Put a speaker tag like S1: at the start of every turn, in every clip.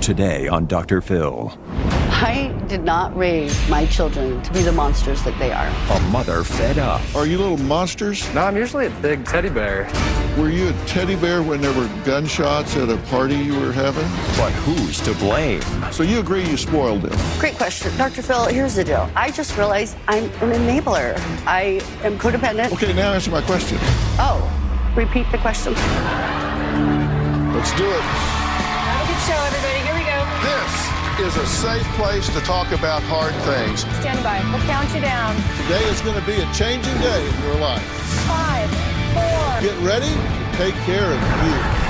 S1: Today on Dr. Phil.
S2: I did not raise my children to be the monsters that they are.
S1: A mother fed up.
S3: Are you little monsters?
S4: No, I'm usually a big teddy bear.
S3: Were you a teddy bear when there were gunshots at a party you were having?
S1: But who's to blame?
S3: So you agree you spoiled them?
S2: Great question. Dr. Phil, here's the deal. I just realized I'm an enabler. I am codependent.
S3: Okay, now answer my question.
S2: Oh, repeat the question.
S3: Let's do it.
S5: Have a good show, everybody. Here we go.
S3: This is a safe place to talk about hard things.
S5: Stand by. We'll count you down.
S3: Today is going to be a changing day in your life.
S5: 5, 4.
S3: Get ready. Take care of you.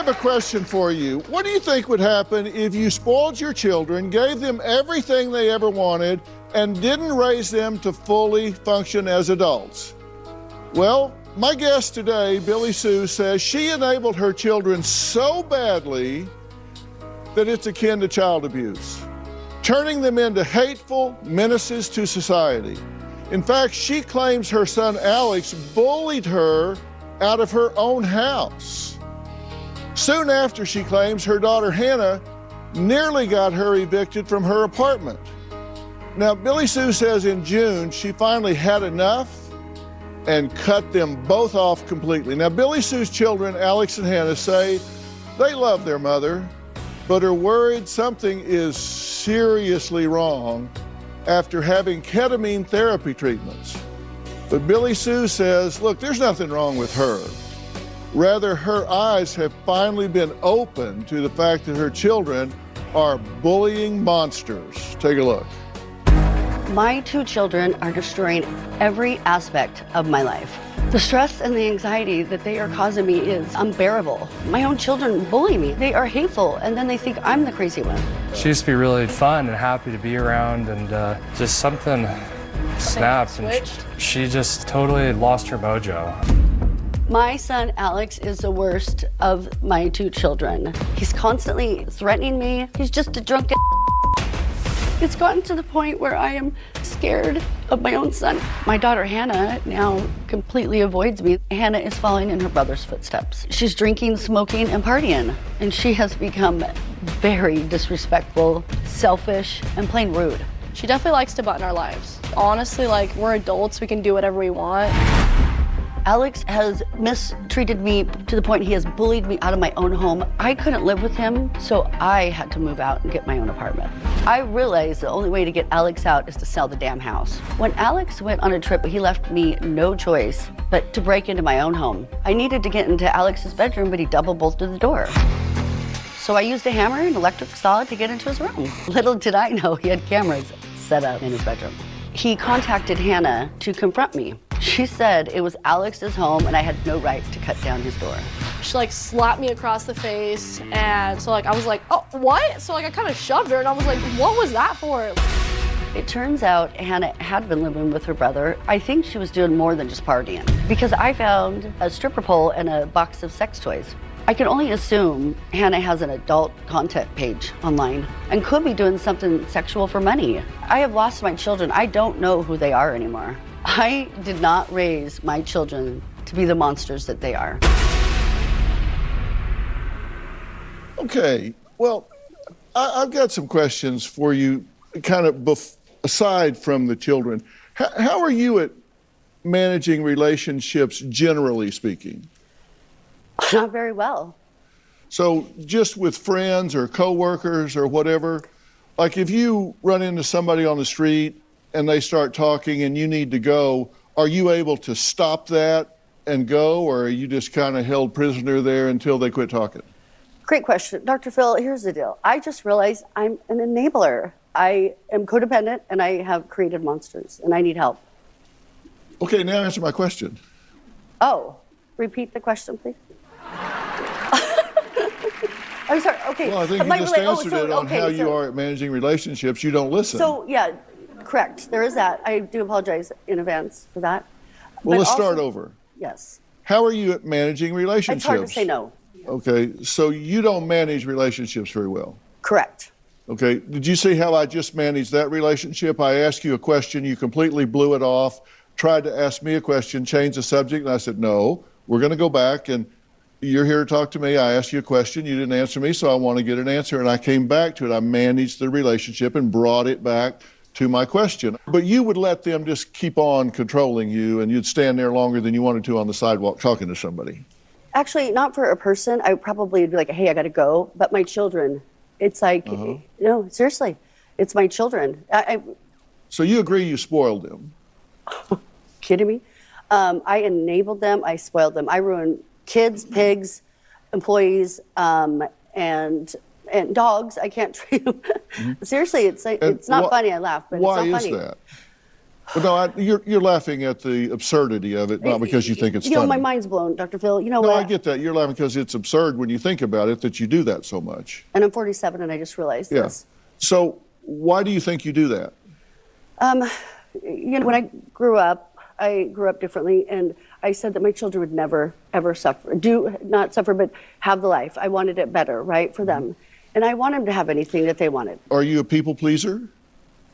S3: A question for you. What do you think would happen if you spoiled your children, gave them everything they ever wanted, and didn't raise them to fully function as adults? Well, my guest today, Billy Sue, says she enabled her children so badly that it's akin to child abuse, turning them into hateful menaces to society. In fact, she claims her son Alex bullied her out of her own house. Soon after, she claims her daughter Hannah nearly got her evicted from her apartment. Now, Billy Sue says in June she finally had enough and cut them both off completely. Now, Billy Sue's children, Alex and Hannah, say they love their mother, but are worried something is seriously wrong after having ketamine therapy treatments. But Billy Sue says, look, there's nothing wrong with her. Rather, her eyes have finally been opened to the fact that her children are bullying monsters. Take a look.
S2: My two children are destroying every aspect of my life. The stress and the anxiety that they are causing me is unbearable. My own children bully me. They are hateful, and then they think I'm the crazy one.
S4: She used to be really fun and happy to be around, and just something snapped, and she just totally lost her mojo.
S2: My son, Alex, is the worst of my two children. He's constantly threatening me. He's just a drunken. It's gotten to the point where I am scared of my own son. My daughter, Hannah, now completely avoids me. Hannah is following in her brother's footsteps. She's drinking, smoking, and partying. And she has become very disrespectful, selfish, and plain rude.
S6: She definitely likes to button our lives. Honestly, like, we're adults, we can do whatever we want.
S2: Alex has mistreated me to the point he has bullied me out of my own home. I couldn't live with him, so I had to move out and get my own apartment. I realized the only way to get Alex out is to sell the damn house. When Alex went on a trip, he left me no choice but to break into my own home. I needed to get into Alex's bedroom, but he double bolted the door. So I used a hammer and electric saw to get into his room. Little did I know he had cameras set up in his bedroom. He contacted Hannah to confront me. She said it was Alex's home and I had no right to cut down his door.
S6: She like slapped me across the face, and so like I was like, oh, what? So like I kind of shoved her, and I was like, what was that for?
S2: It turns out Hannah had been living with her brother. I think she was doing more than just partying, because I found a stripper pole and a box of sex toys. I can only assume Hannah has an adult content page online and could be doing something sexual for money. I have lost my children. I don't know who they are anymore. I did not raise my children to be the monsters that they are.
S3: Okay, well, I've got some questions for you, kind of aside from the children. How are you at managing relationships, generally speaking?
S2: Not very well.
S3: So just with friends or coworkers or whatever, like if you run into somebody on the street and they start talking and you need to go, are you able to stop that and go, or are you just kind of held prisoner there until they quit talking?
S2: Great question. Dr. Phil, here's the deal. I just realized I'm an enabler. I am codependent and I have created monsters and I need help.
S3: Okay, now answer my question.
S2: Oh, repeat the question, please. I'm sorry, okay.
S3: Well, I think you just answered it on how you are at managing relationships. You don't listen.
S2: So, yeah, correct. There is that. I do apologize in advance for that.
S3: Well,
S2: But
S3: let's
S2: also-
S3: start over.
S2: Yes.
S3: How are you at managing relationships?
S2: It's hard to say no.
S3: Okay, so you don't manage relationships very well.
S2: Correct.
S3: Okay, did you see how I just managed that relationship? I asked you a question, you completely blew it off, tried to ask me a question, change the subject, and I said, no, we're going to go back, and you're here to talk to me. I asked you a question, you didn't answer me, so I want to get an answer, and I came back to it. I managed the relationship and brought it back to my question. But you would let them just keep on controlling you, and you'd stand there longer than you wanted to on the sidewalk talking to somebody.
S2: Actually, not for a person. I probably would be like, hey, I got to go. But my children, it's like, no, seriously, it's my children.
S3: So you agree you spoiled them?
S2: Kidding me? I enabled them. I spoiled them. I ruined kids, pigs, employees, and dogs. I can't treat them. Seriously, it's not funny. I laugh, but
S3: why
S2: it's not funny.
S3: Why is that? Well, no, you're laughing at the absurdity of it, not because you think it's
S2: funny.
S3: funny.
S2: My mind's blown, Dr. Phil. You know
S3: no,
S2: what?
S3: I get that. You're laughing because it's absurd when you think about it that you do that so much.
S2: And I'm 47, and I just realized this.
S3: So why do you think you do that?
S2: When I grew up differently, and I said that my children would never, ever suffer. Not suffer, but have the life. I wanted it better, right, for them. And I want them to have anything that they wanted.
S3: Are you a people pleaser?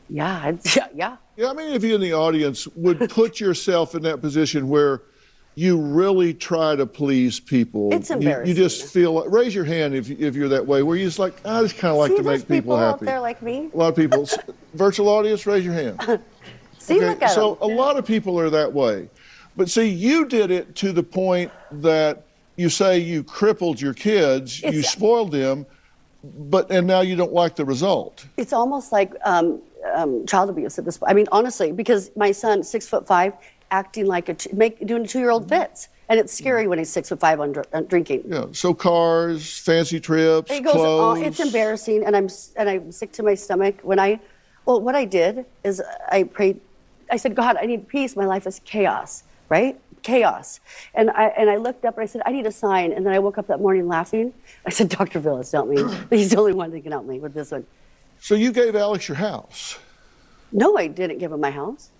S2: Yeah.
S3: Yeah, I mean, if you in the audience would put yourself in that position where you really try to please people.
S2: It's embarrassing.
S3: You just feel like, raise your hand if you're that way, where you just like, I just kind of like to make people happy.
S2: Out there like me.
S3: A lot of people. Virtual audience, raise your hand.
S2: See, look at
S3: so
S2: them.
S3: a lot of people are that way. But see, you did it to the point that you say you crippled your kids, you spoiled them, and now you don't like the result.
S2: It's almost like child abuse at this point. I mean, honestly, because my son, 6'5", acting like doing a 2-year-old fits. And it's scary when he's 6'5" on drinking.
S3: Yeah. So cars, fancy trips,
S2: It goes
S3: clothes.
S2: on. It's embarrassing, and I'm sick to my stomach. What I did is I prayed. I said, God, I need peace. My life is chaos, right? Chaos. And I looked up and I said, I need a sign. And then I woke up that morning laughing. I said, Dr. Phil has helped me. He's the only one that can help me with this one.
S3: So you gave Alex your house.
S2: No, I didn't give him my house.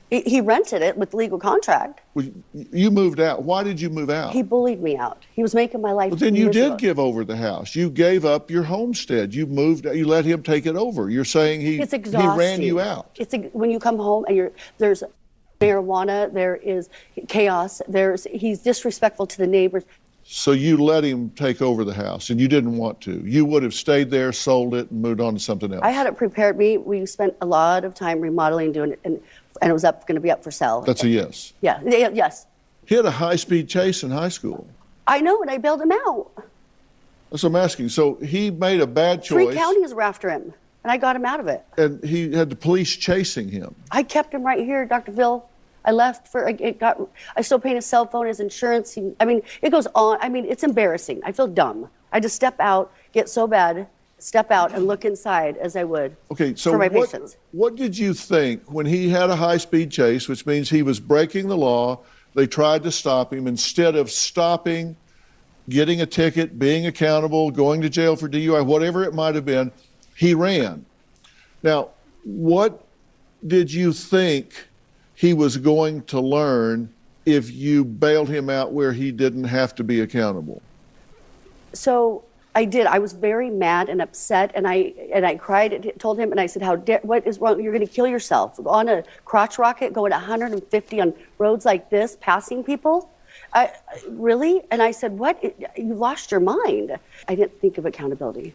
S2: He rented it with legal contract.
S3: Well, you moved out. Why did you move out?
S2: He bullied me out. He was making my life
S3: But then you
S2: miserable.
S3: did give over the house. You gave up your homestead. You moved. You let him take it over. You're saying he ran you out.
S2: When you come home and there's marijuana, there is chaos. He's disrespectful to the neighbors.
S3: So you let him take over the house, and you didn't want to. You would have stayed there, sold it, and moved on to something else.
S2: I had it prepared me. We spent a lot of time remodeling, doing it, and it was going to be up for sale.
S3: That's a yes.
S2: Yeah. Yes.
S3: He had a high-speed chase in high school.
S2: I know, and I bailed him out.
S3: That's what I'm asking. So he made a bad choice.
S2: 3 counties were after him, and I got him out of it.
S3: And he had the police chasing him.
S2: I kept him right here, Dr. Phil. I left I still paying his cell phone, his insurance. It goes on. It's embarrassing. I feel dumb. I just step out, get so bad, step out and look inside as I would for my patients.
S3: What did you think when he had a high-speed chase, which means he was breaking the law, they tried to stop him, instead of stopping, getting a ticket, being accountable, going to jail for DUI, whatever it might have been, he ran. Now, what did you think he was going to learn if you bailed him out where he didn't have to be accountable?
S2: So I did. I was very mad and upset, and I cried and told him, and I said, what is wrong? You're going to kill yourself. On a crotch rocket, going 150 on roads like this, passing people? Really? And I said, what? You lost your mind. I didn't think of accountability.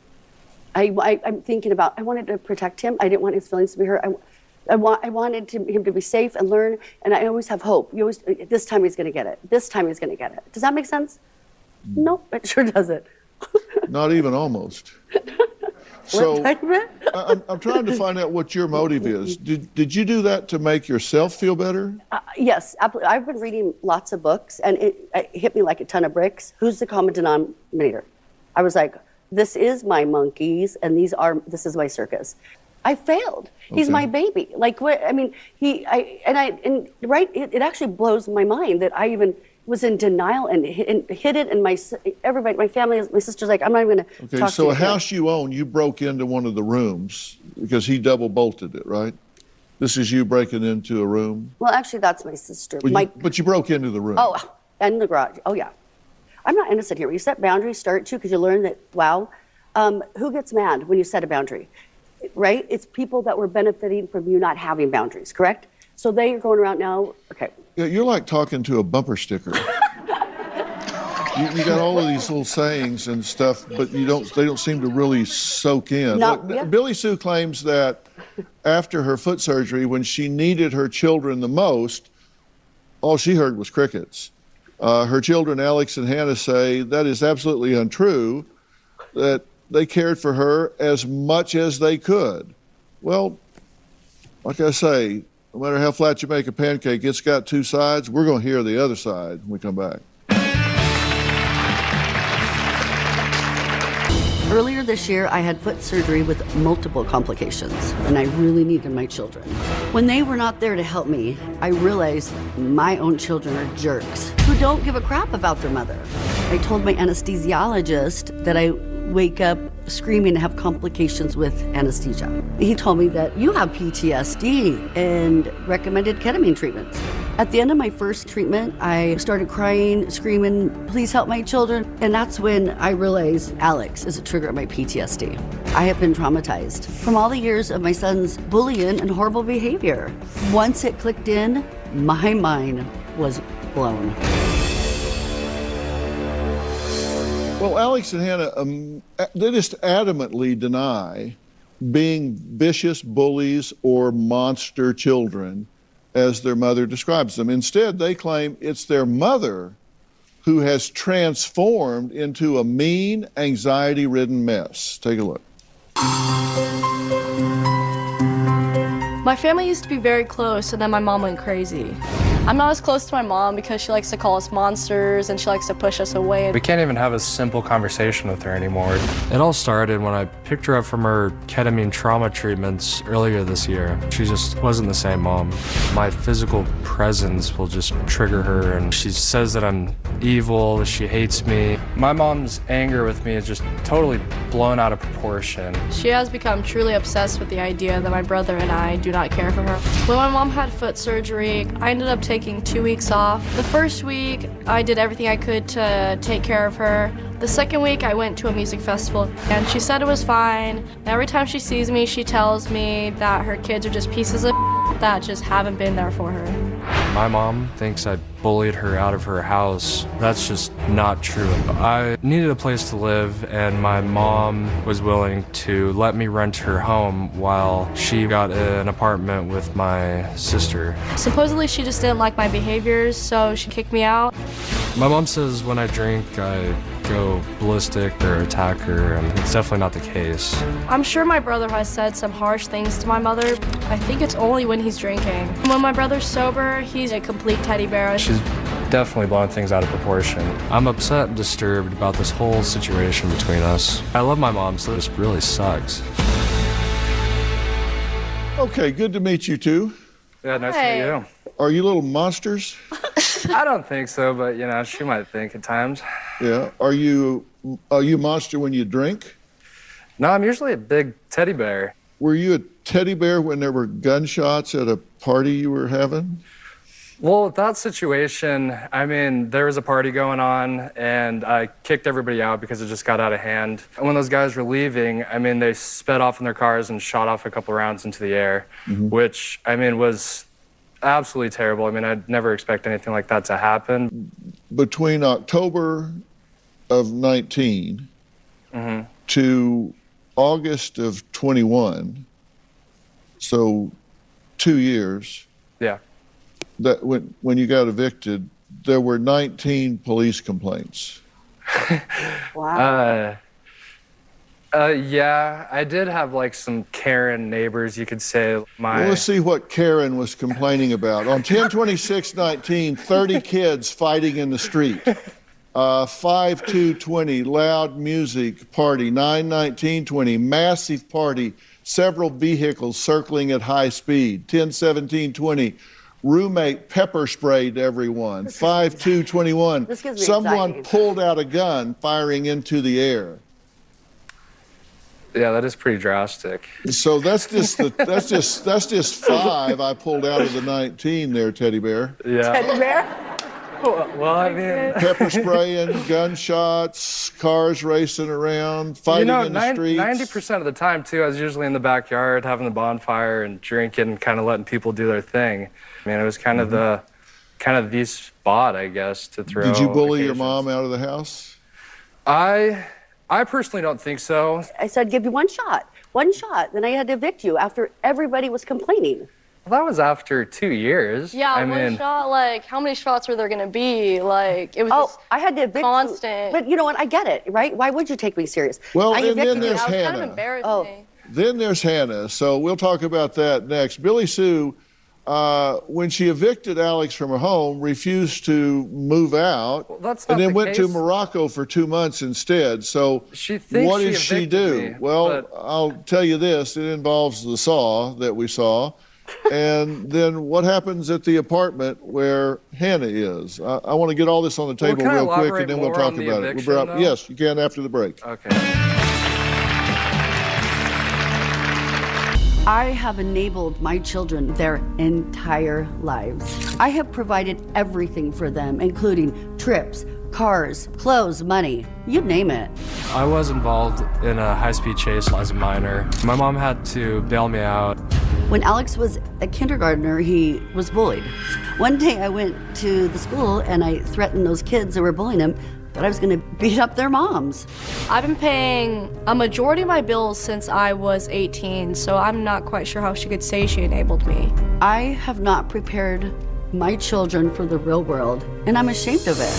S2: I'm thinking about, I wanted to protect him. I didn't want his feelings to be hurt. I wanted him to be safe and learn, and I always have hope. This time he's going to get it. This time he's going to get it. Does that make sense? Nope, it sure doesn't.
S3: Not even almost. So
S2: What?
S3: I'm trying to find out what your motive is. Did you do that to make yourself feel better?
S2: Yes, I've been reading lots of books, and it hit me like a ton of bricks. Who's the common denominator? I was like, this is my monkeys, and this is my circus. I failed. He's my baby. Like what? It actually blows my mind that I even was in denial and hid it. And my family, my sister's like, I'm not even going to talk to you.
S3: So a house you own, you broke into one of the rooms because he double bolted it, right? This is you breaking into a room?
S2: Well, actually, that's my sister.
S3: But you broke into the room.
S2: Oh, and the garage. Oh, yeah. I'm not innocent here. When you set boundaries, start to, because you learn that, wow, who gets mad when you set a boundary, right? It's people that were benefiting from you not having boundaries, correct? So they are going around now, okay.
S3: Yeah, you're like talking to a bumper sticker. You got all of these little sayings and stuff, but they don't seem to really soak in. Billy Sue claims that after her foot surgery, when she needed her children the most, all she heard was crickets. Her children, Alex and Hannah, say that is absolutely untrue, that they cared for her as much as they could. Well, like I say, no matter how flat you make a pancake, it's got two sides. We're going to hear the other side when we come back.
S2: Earlier this year, I had foot surgery with multiple complications, and I really needed my children. When they were not there to help me, I realized my own children are jerks who don't give a crap about their mother. I told my anesthesiologist that I wake up screaming and have complications with anesthesia. He told me that you have PTSD and recommended ketamine treatments. At the end of my first treatment, I started crying, screaming, please help my children. And that's when I realized Alex is a trigger of my PTSD. I have been traumatized from all the years of my son's bullying and horrible behavior. Once it clicked in, my mind was blown.
S3: Well, Alex and Hannah, they just adamantly deny being vicious bullies or monster children, as their mother describes them. Instead, they claim it's their mother who has transformed into a mean, anxiety-ridden mess. Take a look.
S6: My family used to be very close, and then my mom went crazy. I'm not as close to my mom because she likes to call us monsters and she likes to push us away.
S4: We can't even have a simple conversation with her anymore. It all started when I picked her up from her ketamine trauma treatments earlier this year. She just wasn't the same mom. My physical presence will just trigger her, and she says that I'm evil, she hates me. My mom's anger with me is just totally blown out of proportion.
S6: She has become truly obsessed with the idea that my brother and I do not care for her. When my mom had foot surgery, I ended up taking 2 weeks off. The first week, I did everything I could to take care of her. The second week, I went to a music festival, and she said it was fine. And every time she sees me, she tells me that her kids are just pieces of that just haven't been there for her.
S4: My mom thinks I bullied her out of her house. That's just not true. I needed a place to live, and my mom was willing to let me rent her home while she got an apartment with my sister.
S6: Supposedly, she just didn't like my behaviors, so she kicked me out.
S4: My mom says when I drink, I go ballistic or attack her, and it's definitely not the case.
S6: I'm sure my brother has said some harsh things to my mother. I think it's only when he's drinking. When my brother's sober, he's a complete teddy bear.
S4: She's definitely blowing things out of proportion. I'm upset and disturbed about this whole situation between us. I love my mom, so this really sucks.
S3: Okay, good to meet you two.
S4: Yeah, nice to meet you.
S3: Are you little monsters?
S4: I don't think so, but you know, she might think at times.
S3: Yeah. Are you a monster when you drink?
S4: No, I'm usually a big teddy bear.
S3: Were you a teddy bear when there were gunshots at a party you were having?
S4: Well, with that situation, I mean, there was a party going on, and I kicked everybody out because it just got out of hand. And when those guys were leaving, I mean, they sped off in their cars and shot off a couple rounds into the air, which, I mean, was absolutely terrible. I mean, I'd never expect anything like that to happen.
S3: Between October of 19 to August of 21, so 2 years.
S4: Yeah.
S3: That when you got evicted, there were 19 police complaints.
S2: Wow.
S4: Yeah, I did have like some Karen neighbors, you could say.
S3: Well, let's see what Karen was complaining about. On 10/26/19, 30 kids fighting in the street. 5/2/20, loud music party. 9/19/20, massive party, several vehicles circling at high speed. 10/17/20, roommate pepper sprayed everyone. 5/2/21, someone pulled out a gun firing into the air.
S4: Yeah, that is pretty drastic.
S3: So that's just 5 I pulled out of the 19 there, Teddy Bear.
S4: Yeah.
S5: Teddy bear?
S4: Well, I mean,
S3: Pepper spraying, gunshots, cars racing around, fighting in the streets.
S4: 90% of the time, too, I was usually in the backyard having the bonfire and drinking and kind of letting people do their thing. I mean, it was kind of the spot, I guess, to throw.
S3: Did you bully your
S4: occasions.
S3: mom out of the house?
S4: I personally don't think so.
S2: I said, give you one shot. Then I had to evict you after everybody was complaining.
S4: Well, that was after 2 years.
S6: Yeah,
S4: I
S6: one
S4: mean,
S6: shot, like, how many shots were there gonna be? Like, it was
S2: Oh,
S6: just
S2: I had to evict
S6: constant.
S2: you. But you know what? I get it, right? Why would you take me serious?
S3: Well,
S2: I
S3: and then
S2: evicted you.
S3: there's
S6: I was kind
S3: Hannah.
S6: of embarrassing.
S2: Oh.
S3: Then there's Hannah. So we'll talk about that next. Billy Sue, when she evicted Alex from her home, refused to move out,
S4: Well, that's
S3: and
S4: not
S3: then
S4: the
S3: went to
S4: case.
S3: Morocco for 2 months instead. So
S4: She thinks
S3: what
S4: she
S3: did she
S4: evicted
S3: do?
S4: me,
S3: Well,
S4: but-
S3: I'll tell you this. It involves the saw that we saw. And then what happens at the apartment where Hannah is? I want to get all this on the table
S4: can I
S3: real quick,
S4: elaborate
S3: and then we'll
S4: more
S3: talk
S4: on the
S3: about it.
S4: eviction, though?
S3: Yes, you can after the break.
S4: Okay.
S2: I have enabled my children their entire lives. I have provided everything for them, including trips, cars, clothes, money, you name it.
S4: I was involved in a high-speed chase as a minor. My mom had to bail me out.
S2: When Alex was a kindergartner, he was bullied. One day I went to the school and I threatened those kids that were bullying him that I was gonna beat up their moms.
S6: I've been paying a majority of my bills since I was 18, so I'm not quite sure how she could say she enabled me.
S2: I have not prepared my children for the real world, and I'm ashamed of it.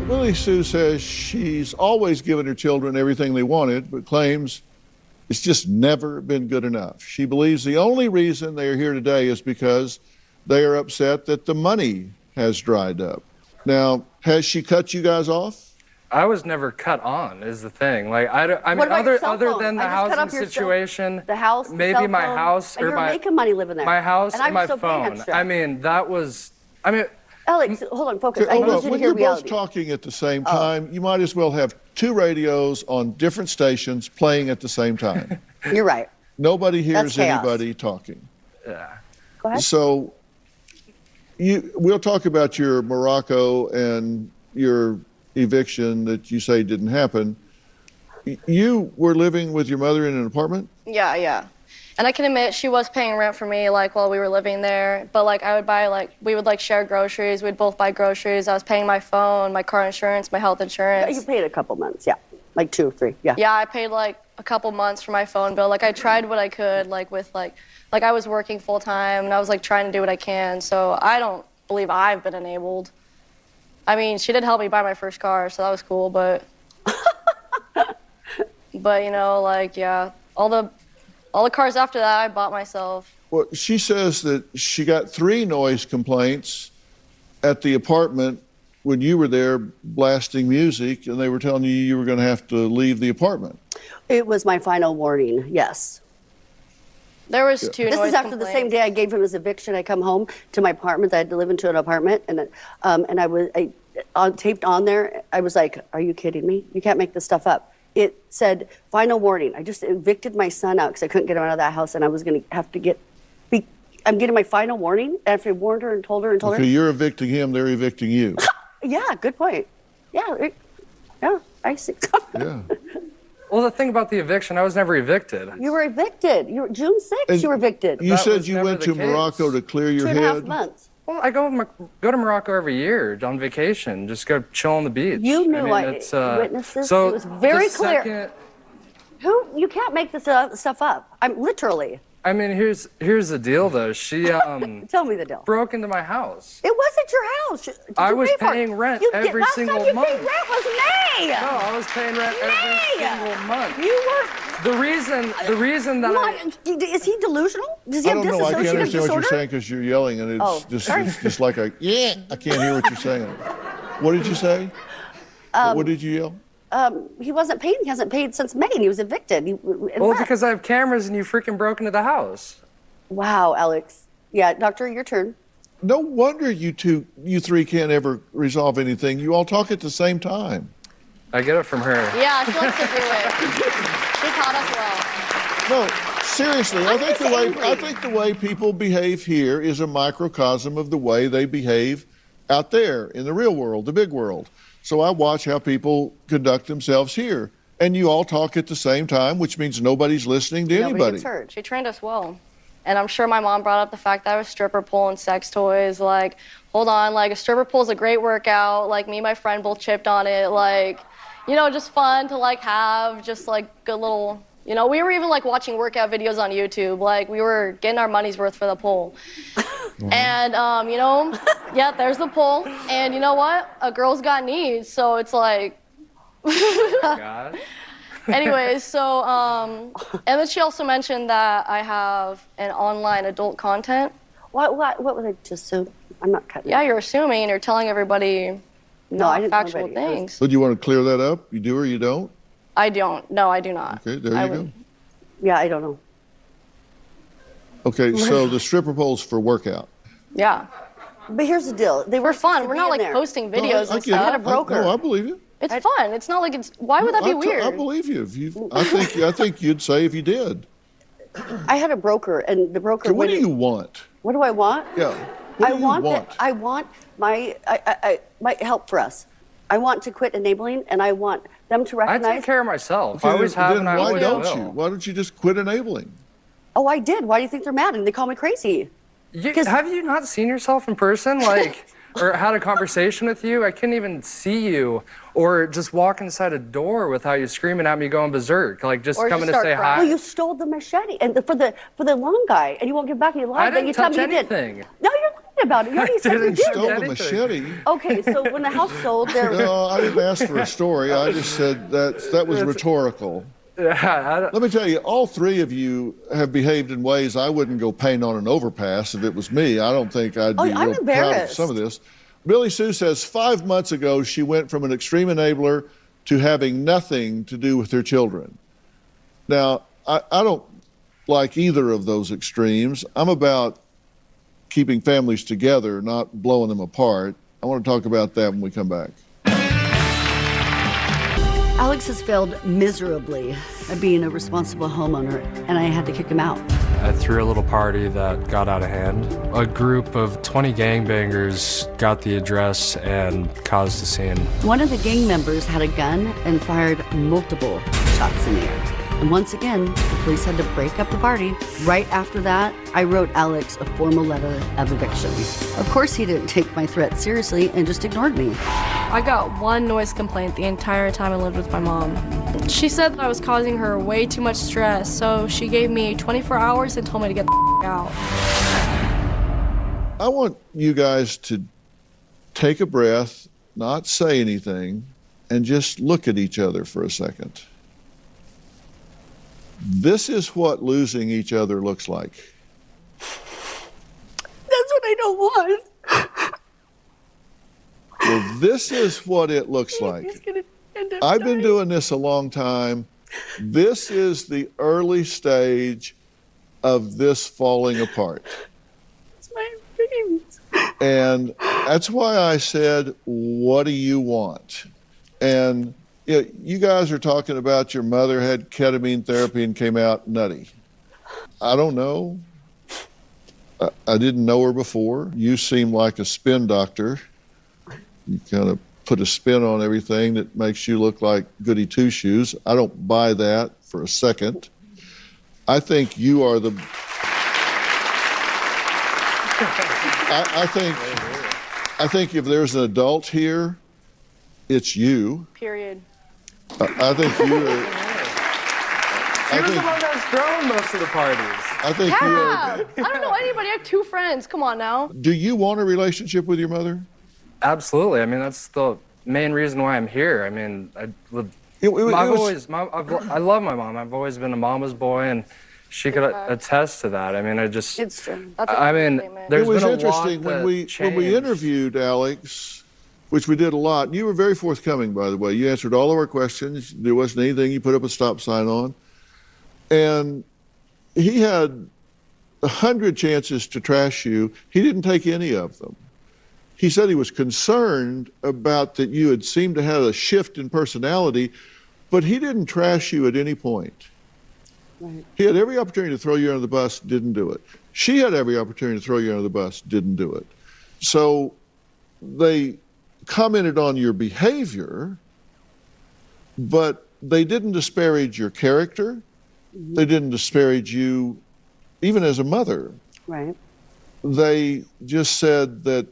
S3: Billy Sue says she's always given her children everything they wanted, but claims it's just never been good enough. She believes the only reason they are here today is because they are upset that the money has dried up. Now, has she cut you guys off?
S4: I was never cut on, is the thing. Like, I mean,
S2: What about your cell
S4: other
S2: phone?
S4: than the
S2: I just cut
S4: housing
S2: off your cell-
S4: situation,
S2: The house, the
S4: maybe
S2: cell
S4: my
S2: phone,
S4: house
S2: and
S4: or
S2: you're
S4: my
S2: making money living there.
S4: my house
S2: and
S4: and
S2: I'm
S4: my
S2: still paying
S4: phone.
S2: extra.
S4: I mean, that was. I mean,
S2: Alex, hold on, focus. I
S3: Hold
S2: need
S3: on.
S2: you to
S3: When
S2: hear
S3: you're both
S2: reality.
S3: talking at the same time, you might as well have 2 radios on different stations playing at the same time.
S2: You're right.
S3: Nobody hears
S2: That's chaos.
S3: anybody talking.
S4: yeah.
S2: Go ahead.
S3: So we'll talk about your Morocco and your eviction that you say didn't happen. You were living with your mother in an apartment?
S6: Yeah. And I can admit she was paying rent for me, like, while we were living there. But, like, I would buy, like, we would, like, share groceries. We'd both buy groceries. I was paying my phone, my car insurance, my health insurance.
S2: You paid a couple months, yeah. Like 2 or 3, yeah.
S6: Yeah, I paid, like, a couple months for my phone bill. Like, I tried what I could, like, with, like, I was working full-time, and I was, like, trying to do what I can. So I don't believe I've been enabled. I mean, she did help me buy my first car, so that was cool, but... But, you know, like, yeah, all the cars after that I bought myself.
S3: Well, she says that she got 3 noise complaints at the apartment when you were there blasting music, and they were telling you were going to have to leave the apartment.
S2: It was my final warning, yes.
S6: There was 2
S2: This
S6: noise
S2: is after the same
S6: complaints.
S2: day I gave him his eviction. I come home to my apartment. I had to live into an apartment, and I taped on there. I was like, "Are you kidding me? You can't make this stuff up." It said, "Final warning." I just evicted my son out because I couldn't get him out of that house, and I was going to have to I'm getting my final warning after I warned her and told her.
S3: Okay, you're evicting him, they're evicting you.
S2: Yeah, good point. Yeah, I see.
S3: Yeah.
S4: Well, the thing about the eviction, I was never evicted.
S2: You were evicted. You were June 6th.
S3: And
S2: You were evicted.
S3: You
S4: That
S3: said
S4: was
S3: you
S4: never
S3: went
S4: the
S3: to
S4: case.
S3: Morocco to clear your
S2: 2.5
S3: head.
S2: months.
S4: Well, I go to Morocco every year on vacation, just go chill on the beach.
S2: You knew
S4: it's,
S2: witnesses.
S4: So
S2: It was very
S4: the
S2: clear.
S4: second-
S2: You can't make this stuff up. I'm literally.
S4: I mean, here's the deal, though. She
S2: Tell me the deal.
S4: broke into my house.
S2: It wasn't your house. Did
S4: I
S2: you
S4: was
S2: pay for it?
S4: paying rent
S2: You did-
S4: every
S2: last
S4: single
S2: time you
S4: month.
S2: paid rent was May.
S4: No, I was paying rent every single month.
S2: You were.
S4: The reason that
S2: Is he delusional? Does he
S3: I
S2: have
S3: don't know. I can't
S2: dissociative
S3: understand what
S2: disorder?
S3: you're saying because you're yelling, and it's
S2: Oh, sorry.
S3: it's just like a yeah. I can't hear what you're saying. What did you say? What did you yell?
S2: He wasn't paying. He hasn't paid since May, and he was evicted.
S4: well, because I have cameras and you freaking broke into the house.
S2: Wow, Alex. Yeah, doctor, your turn.
S3: No wonder you 3 can't ever resolve anything. You all talk at the same time.
S4: I get it from her.
S6: Yeah, she likes to do it. She taught us well.
S3: No, seriously, I think the way people behave here is a microcosm of the way they behave out there in the real world, the big world. So I watch how people conduct themselves here. And you all talk at the same time, which means nobody's listening to
S2: Nobody
S3: anybody.
S2: gets hurt.
S6: She trained us well. And I'm sure my mom brought up the fact that I was stripper pole and sex toys. Like, hold on, like a stripper pole is a great workout. Like me and my friend both chipped on it. Like, you know, just fun to like have, just like good little, you know, we were even like watching workout videos on YouTube. Like we were getting our money's worth for the pole. And, you know, yeah, there's the pole. And you know what? A girl's got needs. So it's like,
S4: God.
S6: anyways, so, and then she also mentioned that I have an online adult content.
S2: What was I just so? I'm not cutting.
S6: Yeah, you're assuming and you're telling everybody
S2: No, I didn't tell
S6: factual
S2: anybody. It was-
S6: things.
S3: So do you want to clear that up? You do or you don't?
S6: I don't. No, I do not.
S3: Okay, there you go.
S2: Yeah, I don't know.
S3: Okay, so the stripper pole's for workout.
S6: Yeah.
S2: But here's the deal. They
S6: We're
S2: were
S6: fun. We're not like posting videos and
S3: get
S6: stuff.
S2: I had a
S3: it.
S2: broker.
S3: No, I believe you.
S6: It's fun. It's not like it's. Why would that be weird?
S3: I believe you. I think you'd say if you did.
S2: I had a broker, and the broker.
S3: Okay, what do
S2: went-
S3: you want?
S2: What do I want?
S3: Yeah. What do you want?
S2: I want my help for us. I want to quit enabling, and I want them to
S4: I
S2: recognize.
S4: take care of myself.
S3: Okay,
S4: I always have
S3: then
S4: and I
S3: why
S4: always
S3: don't
S4: will.
S3: you? Why don't you just quit enabling?
S2: Oh, I did. Why do you think they're mad? And they call me crazy.
S4: Have you not seen yourself in person? Like, or had a conversation with you? I couldn't even see you. Or just walk inside a door without you screaming at me going berserk. Like, just
S6: Or
S4: coming
S6: just
S4: to
S6: start
S4: say
S6: crying.
S4: hi.
S2: Well, you stole the machete, and for the long guy, and you won't give back. And you lied.
S4: I
S2: then
S4: didn't
S2: you tell
S4: touch
S2: me you
S4: anything.
S2: did. No, you're lying about it. You already said you
S4: didn't
S2: did.
S3: Stole the
S4: anything.
S3: machete.
S2: Okay, so when the house sold, there.
S3: No, I didn't ask for a story. I just said that was rhetorical.
S4: Yeah,
S3: Let me tell you, all three of you have behaved in ways I wouldn't go paint on an overpass if it was me. I don't think I'd be
S2: I'm
S3: real proud of
S2: embarrassed.
S3: some of this. Billy Sue says 5 months ago she went from an extreme enabler to having nothing to do with her children. Now, I don't like either of those extremes. I'm about keeping families together, not blowing them apart. I want to talk about that when we come back.
S2: Alex has failed miserably at being a responsible homeowner, and I had to kick him out.
S4: I threw a little party that got out of hand. A group of 20 gangbangers got the address and caused a scene.
S2: One of the gang members had a gun and fired multiple shots in the air. And once again, the police had to break up the party. Right after that, I wrote Alex a formal letter of eviction. Of course, he didn't take my threat seriously and just ignored me.
S6: I got one noise complaint the entire time I lived with my mom. She said that I was causing her way too much stress, so she gave me 24 hours and told me to get the out.
S3: I want you guys to take a breath, not say anything, and just look at each other for a second. This is what losing each other looks like.
S2: That's what I don't want.
S3: Well, this is what it looks like.
S2: He's gonna end up
S3: I've been
S2: dying.
S3: doing this a long time. This is the early stage of this falling apart.
S2: It's my dreams.
S3: And that's why I said, what do you want? And you guys are talking about your mother had ketamine therapy and came out nutty. I don't know. I didn't know her before. You seem like a spin doctor. You kind of put a spin on everything that makes you look like goody two-shoes. I don't buy that for a second. I think you are the... I think if there's an adult here, it's you.
S6: Period.
S3: I think you are...
S4: She was the one that was throwing most of the parties.
S3: I think you
S6: Yeah.
S3: are...
S6: I don't know anybody. I have 2 friends. Come on now.
S3: Do you want a relationship with your mother?
S4: Absolutely. I mean, that's the main reason why I'm here. I mean, I love my mom. I've always been a mama's boy, and she could attest to that. I mean,
S2: It's true.
S6: That's a
S4: I mean,
S6: statement.
S4: there's
S3: It was
S4: been a
S3: interesting
S4: lot
S3: when we
S4: changed.
S3: interviewed Alex, which we did a lot. You were very forthcoming, by the way. You answered all of our questions. There wasn't anything you put up a stop sign on. And he had 100 chances to trash you. He didn't take any of them. he said he was concerned about that you had seemed to have a shift in personality, but he didn't trash you at any point.
S2: Right.
S3: He had every opportunity to throw you under the bus, didn't do it. She had every opportunity to throw you under the bus, didn't do it. So they commented on your behavior, but they didn't disparage your character.
S2: Mm-hmm.
S3: They didn't disparage you even as a mother.
S2: Right.
S3: They just said that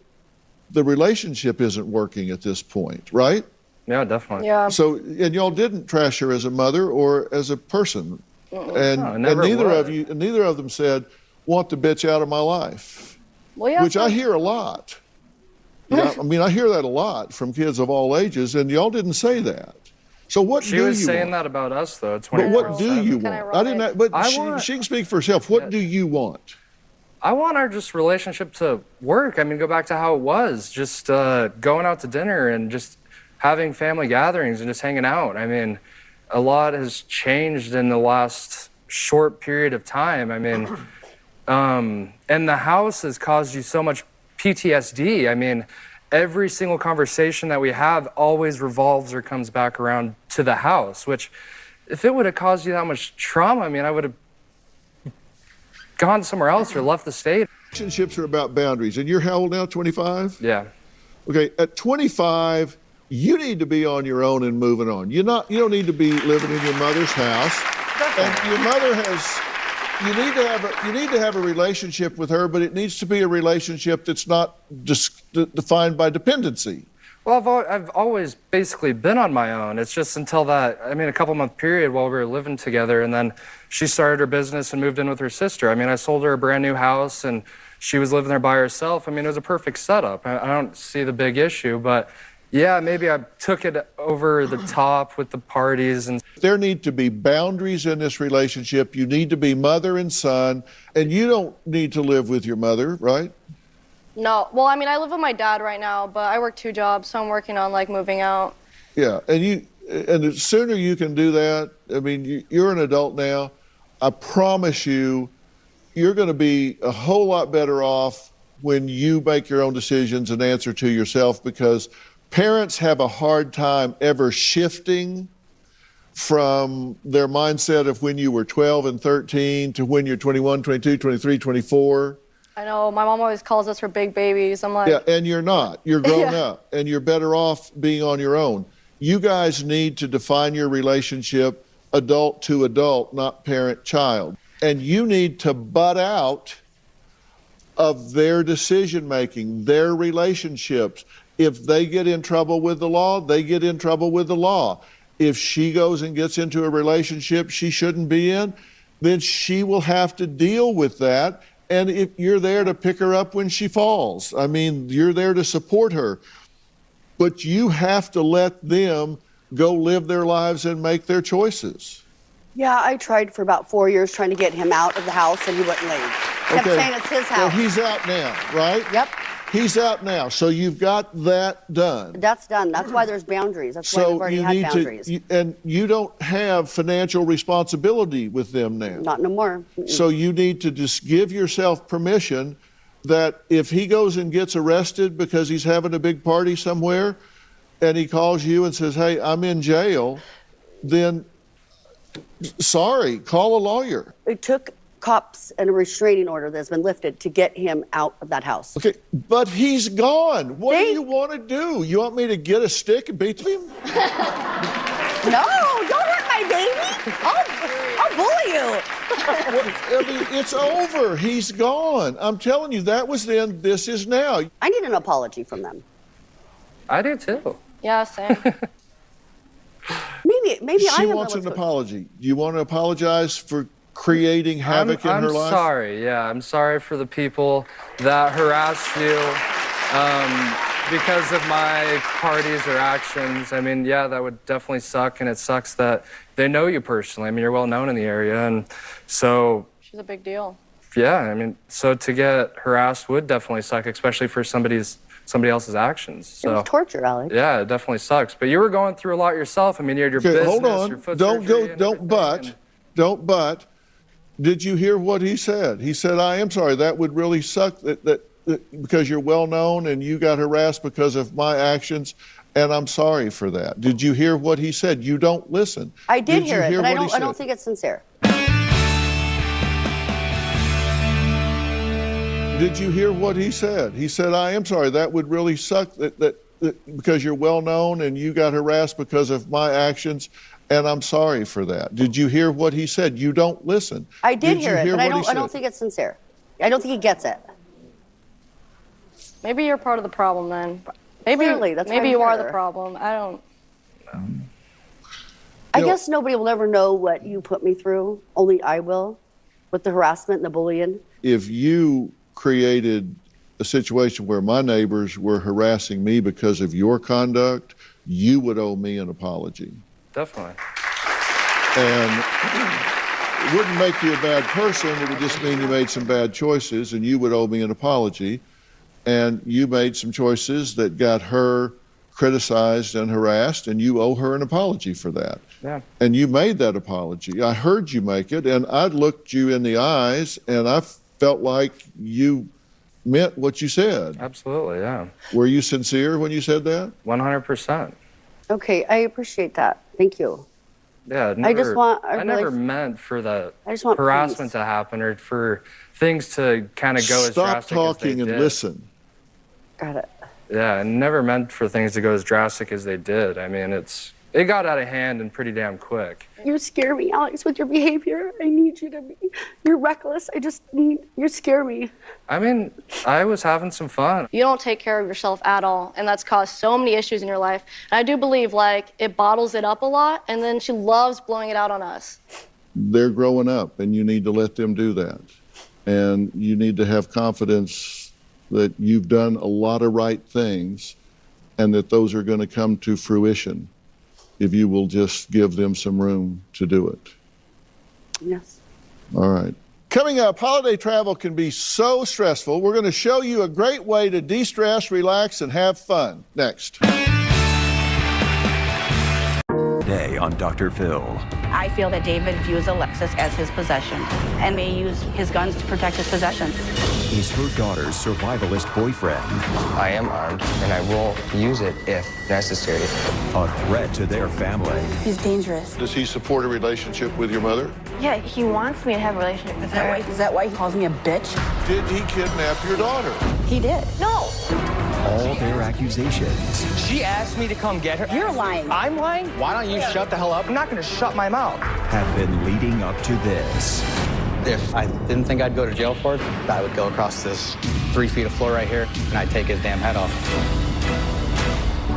S3: the relationship isn't working at this point, right?
S4: Yeah, definitely.
S6: Yeah.
S3: So, and y'all didn't trash her as a mother or as a person. And
S4: never
S3: neither of them said, want the bitch out of my life,
S6: Well, yeah.
S3: which I hear a lot. Yeah, I mean, I hear that a lot from kids of all ages, and y'all didn't say that. So what
S4: She
S3: do you
S4: was saying
S3: want?
S4: that about us, though.
S3: But what do you
S6: Kinda
S3: want? I didn't. But
S4: I
S3: she
S4: want-
S3: can speak for herself. What do you want?
S4: I want our just relationship to work. I mean, go back to how it was, just going out to dinner and just having family gatherings and just hanging out. I mean, a lot has changed in the last short period of time. I mean, and the house has caused you so much PTSD. I mean, every single conversation that we have always revolves or comes back around to the house, which if it would have caused you that much trauma, I mean, I would have gone somewhere else or left the state.
S3: Relationships are about boundaries. And you're how old now? 25?
S4: Yeah.
S3: Okay, at 25, you need to be on your own and moving on. You don't need to be living in your mother's house. And your mother has. You need to have a relationship with her, but it needs to be a relationship that's not defined by dependency.
S4: Well, I've always basically been on my own. It's just until that, I mean, a couple-month period while we were living together, and then she started her business and moved in with her sister. I mean, I sold her a brand new house, and she was living there by herself. I mean, it was a perfect setup. I don't see the big issue, but yeah, maybe I took it over the top with the parties. And
S3: There need to be boundaries in this relationship. You need to be mother and son, and you don't need to live with your mother, right?
S6: No. Well, I mean, I live with my dad right now, but I work 2 jobs, so I'm working on like moving out.
S3: Yeah, and the sooner you can do that, I mean, you're an adult now. I promise you, you're going to be a whole lot better off when you make your own decisions and answer to yourself, because parents have a hard time ever shifting from their mindset of when you were 12 and 13 to when you're 21, 22, 23, 24.
S6: I know, my mom always calls us her big babies. I'm like,
S3: Yeah, and you're not. You're grown
S6: Yeah.
S3: up, and you're better off being on your own. You guys need to define your relationship adult to adult, not parent-child. And you need to butt out of their decision-making, their relationships. If they get in trouble with the law, they get in trouble with the law. If she goes and gets into a relationship she shouldn't be in, then she will have to deal with that. And if you're there to pick her up when she falls, I mean, you're there to support her. But you have to let them go live their lives and make their choices.
S2: Yeah, I tried for about 4 years trying to get him out of the house, and he wouldn't leave. Kept saying it's his
S3: Well,
S2: house.
S3: he's out now, right?
S2: Yep,
S3: He's out now, so you've got that done.
S2: that's done. That's why there's boundaries. That's why we've
S3: So
S2: already
S3: you
S2: had
S3: need
S2: boundaries.
S3: and you don't have financial responsibility with them now.
S2: Not no more.
S3: So you need to just give yourself permission that if he goes and gets arrested because he's having a big party somewhere and he calls you and says, hey, I'm in jail, then sorry, call a lawyer.
S2: It took cops and a restraining order that's been lifted to get him out of that house.
S3: Okay, but he's gone. What do
S2: See?
S3: you want to do? You want me to get a stick and beat him?
S2: No, don't hurt my baby. I'll bully you.
S3: I mean, it's over. He's gone. I'm telling you, that was then, this is now.
S2: I need an apology from them.
S4: I do too.
S6: yeah, same.
S2: Maybe I
S3: She
S2: am
S3: wants
S2: the
S3: an
S2: one-
S3: apology. Do you want to apologize for creating havoc in her life?
S4: I'm sorry. Yeah, I'm sorry for the people that harassed you because of my parties or actions. I mean, yeah, that would definitely suck, and it sucks that they know you personally. I mean, you're well known in the area, and so
S6: She's a big deal.
S4: yeah, I mean, so to get harassed would definitely suck, especially for somebody else's actions.
S2: It
S4: So
S2: was torture, Alex.
S4: yeah, it definitely sucks. But you were going through a lot yourself. I mean, you had your
S3: Okay,
S4: business,
S3: hold
S4: your
S3: on.
S4: foot
S3: Don't
S4: surgery
S3: go.
S4: and
S3: Don't
S4: everything,
S3: but.
S4: and-
S3: Don't but. Did you hear what he said? He said, I am sorry. That would really suck. That because you're well known and you got harassed because of my actions, and I'm sorry for that. Did you hear what he said? You don't listen.
S2: I did hear it, but I
S3: what he
S2: don't
S3: said?
S2: think it's sincere.
S3: Did you hear what he said? He said, I am sorry. That would really suck that because you're well known and you got harassed because of my actions, and I'm sorry for that. Did you hear what he said? You don't listen.
S2: I did hear it, but I
S3: what he
S2: don't
S3: said?
S2: think it's sincere. I don't think he gets it.
S6: Maybe you're part of the problem then. Maybe,
S2: Clearly, that's why
S6: maybe
S2: I'm
S6: you are
S2: here.
S6: the problem. I don't.
S2: I guess nobody will ever know what you put me through. Only I will, with the harassment and the bullying.
S3: If you created a situation where my neighbors were harassing me because of your conduct, you would owe me an apology.
S4: Definitely.
S3: And it wouldn't make you a bad person. It would just mean you made some bad choices, and you would owe me an apology. And you made some choices that got her criticized and harassed, and you owe her an apology for that.
S4: Yeah.
S3: And you made that apology. I heard you make it, and I looked you in the eyes, and I felt like you meant what you said.
S4: Absolutely, yeah.
S3: Were you sincere when you said that?
S4: 100%.
S2: Okay, I appreciate that. Thank you.
S4: Yeah,
S2: I just want-
S4: I
S2: I'd
S4: never
S2: like-
S4: meant for the
S2: I just want
S4: harassment
S2: peace.
S4: to happen or for things to kind of go as
S3: Stop
S4: drastic
S3: talking
S4: as they
S3: and
S4: did.
S3: listen.
S2: Got it.
S4: Yeah, and never meant for things to go as drastic as they did. I mean, it got out of hand and pretty damn quick.
S2: You scare me, Alex, with your behavior. I need you to be. You're reckless. You scare me.
S4: I mean, I was having some fun.
S6: You don't take care of yourself at all, and that's caused so many issues in your life. And I do believe, like, it bottles it up a lot, and then she loves blowing it out on us.
S3: They're growing up, and you need to let them do that. And you need to have confidence that you've done a lot of right things and that those are going to come to fruition if you will just give them some room to do it.
S2: Yes.
S3: All right. Coming up, holiday travel can be so stressful. We're going to show you a great way to de-stress, relax, and have fun. Next.
S1: Today on Dr. Phil.
S7: I feel that David views Alexis as his possession and may use his guns to protect his possessions.
S1: Is her daughter's survivalist boyfriend
S8: I am armed, and I will use it if necessary.
S1: a threat to their family?
S9: He's dangerous.
S3: Does he support a relationship with your mother?
S7: Yeah, he wants me to have a relationship with her.
S9: Is that why he calls me a bitch?
S3: Did he kidnap your daughter?
S9: He did.
S7: No!
S1: All their accusations
S8: She asked me to come get her.
S9: You're lying.
S8: I'm lying? Why don't you shut the hell up? I'm not gonna shut my mouth.
S1: have been leading up to this.
S8: If I didn't think I'd go to jail for it, I would go across this 3 feet of floor right here, and I'd take his damn head off.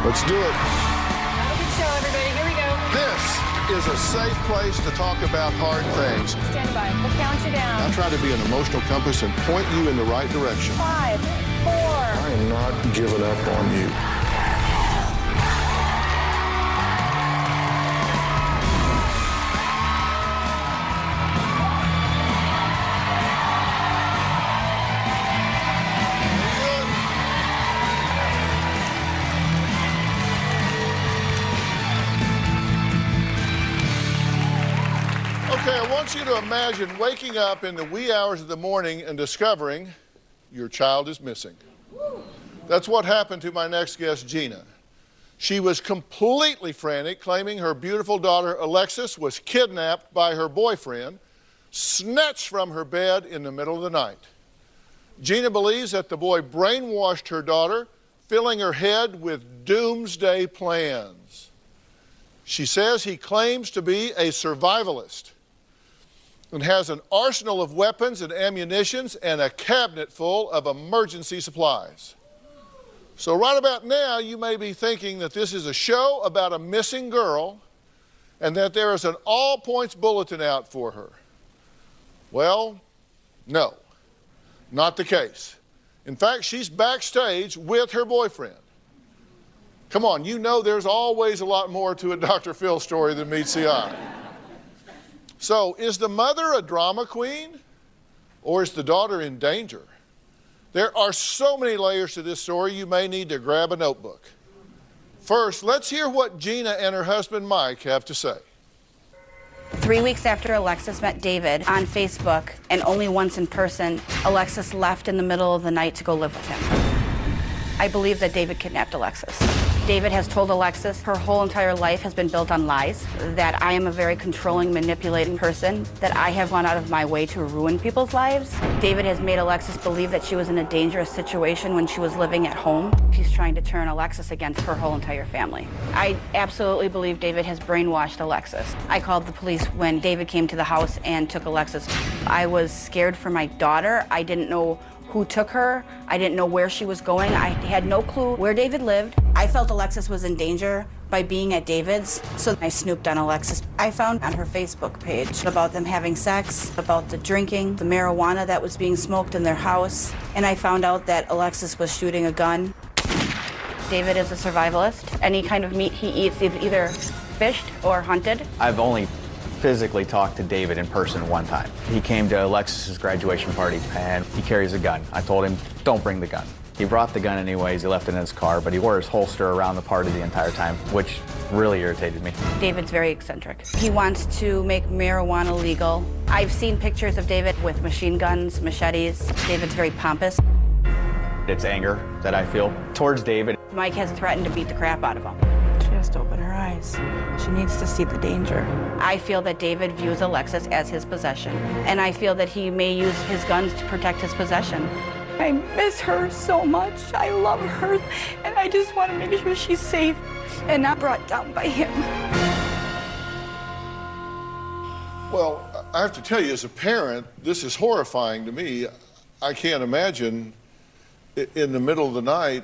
S3: Let's do it.
S5: Have a good show, everybody. Here we go.
S3: This is a safe place to talk about hard things.
S5: Stand by. We'll count you
S3: I
S5: down.
S3: try to be an emotional compass and point you in the right direction.
S5: 5, 4.
S3: I am not giving up on you. Okay, I want you to imagine waking up in the wee hours of the morning and discovering your child is missing. That's what happened to my next guest, Gina. She was completely frantic, claiming her beautiful daughter, Alexis, was kidnapped by her boyfriend, snatched from her bed in the middle of the night. Gina believes that the boy brainwashed her daughter, filling her head with doomsday plans. She says he claims to be a survivalist and has an arsenal of weapons and ammunitions and a cabinet full of emergency supplies. So right about now, you may be thinking that this is a show about a missing girl and that there is an all-points bulletin out for her. Well, no, not the case. In fact, she's backstage with her boyfriend. Come on, you know there's always a lot more to a Dr. Phil story than meets the eye. So, is the mother a drama queen, or is the daughter in danger? There are so many layers to this story, you may need to grab a notebook. First, let's hear what Gina and her husband Mike have to say.
S7: 3 weeks after Alexis met David on Facebook, and only once in person, Alexis left in the middle of the night to go live with him. I believe that David kidnapped Alexis. David has told Alexis her whole entire life has been built on lies, that I am a very controlling, manipulating person, that I have gone out of my way to ruin people's lives. David has made Alexis believe that she was in a dangerous situation when she was living at home. He's trying to turn Alexis against her whole entire family. I absolutely believe David has brainwashed Alexis. I called the police when David came to the house and took Alexis. I was scared for my daughter. I didn't know who took her. I didn't know where she was going. I had no clue where David lived. I felt Alexis was in danger by being at David's, so I snooped on Alexis. I found on her Facebook page about them having sex, about the drinking, the marijuana that was being smoked in their house, and I found out that Alexis was shooting a gun. David is a survivalist. Any kind of meat he eats is either fished or hunted.
S8: I've only physically talked to David in person one time. He came to Alexis's graduation party and he carries a gun. I told him, don't bring the gun. He brought the gun anyways, he left it in his car, but he wore his holster around the party the entire time, which really irritated me.
S7: David's very eccentric. He wants to make marijuana legal. I've seen pictures of David with machine guns, machetes. David's very pompous.
S8: It's anger that I feel towards David.
S7: Mike has threatened to beat the crap out of him.
S9: She has to open her eyes. She needs to see the danger.
S7: I feel that David views Alexis as his possession, and I feel that he may use his guns to protect his possession.
S9: I miss her so much. I love her, and I just want to make sure she's safe and not brought down by him.
S3: Well, I have to tell you, as a parent, this is horrifying to me. I can't imagine in the middle of the night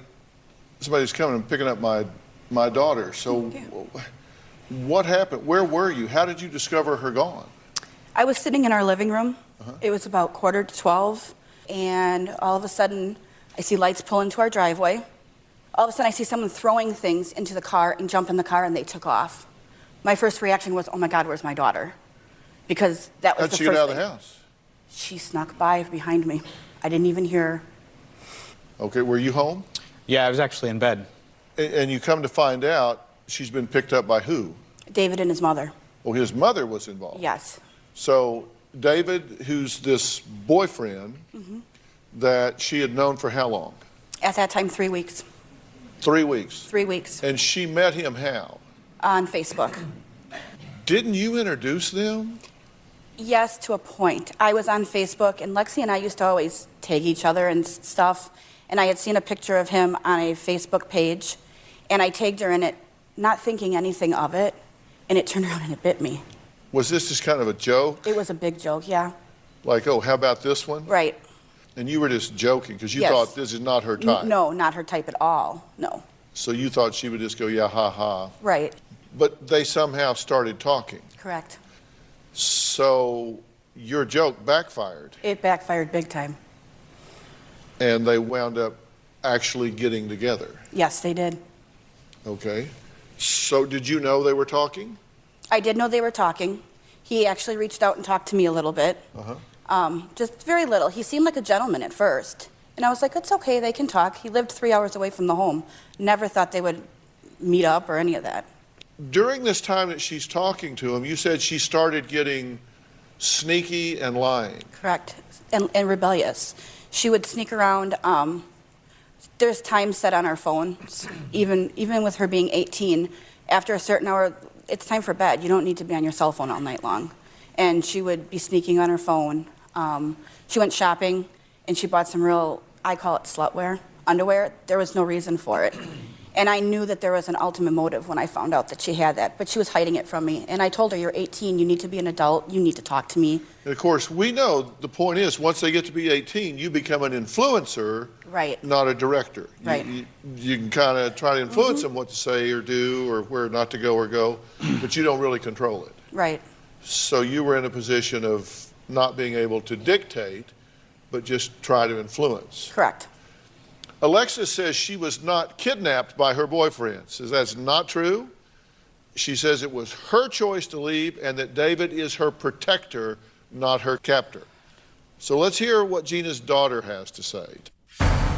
S3: somebody's coming and picking up my daughter. So what happened? Where were you? How did you discover her gone?
S9: I was sitting in our living room. It was about 11:45, and all of a sudden, I see lights pull into our driveway. All of a sudden, I see someone throwing things into the car and jump in the car, and they took off. My first reaction was, oh my God, where's my daughter? Because that was
S3: How'd
S9: the
S3: she
S9: first
S3: get out of
S9: thing.
S3: the house?
S9: She snuck by behind me. I didn't even hear her.
S3: Okay, were you home?
S8: Yeah, I was actually in bed.
S3: And you come to find out she's been picked up by who?
S9: David and his mother.
S3: Well, his mother was involved.
S9: Yes.
S3: So David, who's this boyfriend that she had known for how long?
S9: At that time, 3 weeks.
S3: 3 weeks.
S9: 3 weeks.
S3: And she met him how?
S9: On Facebook.
S3: Didn't you introduce them?
S9: Yes, to a point. I was on Facebook, and Lexi and I used to always tag each other and stuff. And I had seen a picture of him on a Facebook page, and I tagged her in it, not thinking anything of it, and it turned around and it bit me.
S3: Was this just kind of a joke?
S9: It was a big joke, yeah.
S3: Like, oh, how about this one?
S9: Right.
S3: And you were just joking because you
S9: Yes.
S3: thought this is not her type.
S9: No, not her type at all. No.
S3: So you thought she would just go, yeah, ha, ha.
S9: Right.
S3: But they somehow started talking.
S9: Correct.
S3: So your joke backfired,
S9: It backfired big time.
S3: and they wound up actually getting together.
S9: Yes, they did.
S3: Okay. So did you know they were talking?
S9: I did know they were talking. He actually reached out and talked to me a little bit. Just very little. He seemed like a gentleman at first. And I was like, it's okay, they can talk. He lived 3 hours away from the home. Never thought they would meet up or any of that.
S3: During this time that she's talking to him, you said she started getting sneaky and lying.
S9: Correct. And rebellious. She would sneak around. There's times set on our phone, even with her being 18. After a certain hour, it's time for bed. You don't need to be on your cell phone all night long. And she would be sneaking on her phone. She went shopping, and she bought some real, I call it slutwear, underwear. There was no reason for it. And I knew that there was an ultimate motive when I found out that she had that, but she was hiding it from me. And I told her, you're 18, you need to be an adult, you need to talk to me.
S3: And of course, we know the point is once they get to be 18, you become an influencer,
S9: Right.
S3: not a director.
S9: Right.
S3: You can kind of try to influence them what to say or do or where not to go or go, but you don't really control it.
S9: Right.
S3: So you were in a position of not being able to dictate, but just try to influence.
S9: Correct.
S3: Alexis says she was not kidnapped by her boyfriend. Says that's not true. She says it was her choice to leave and that David is her protector, not her captor. So let's hear what Gina's daughter has to say.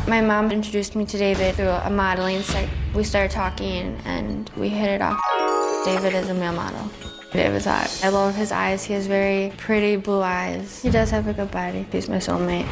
S10: My mom introduced me to David through a modeling site. We started talking and we hit it off. David is a male model. David's hot. I love his eyes. He has very pretty blue eyes. He does have a good body. He's my soulmate.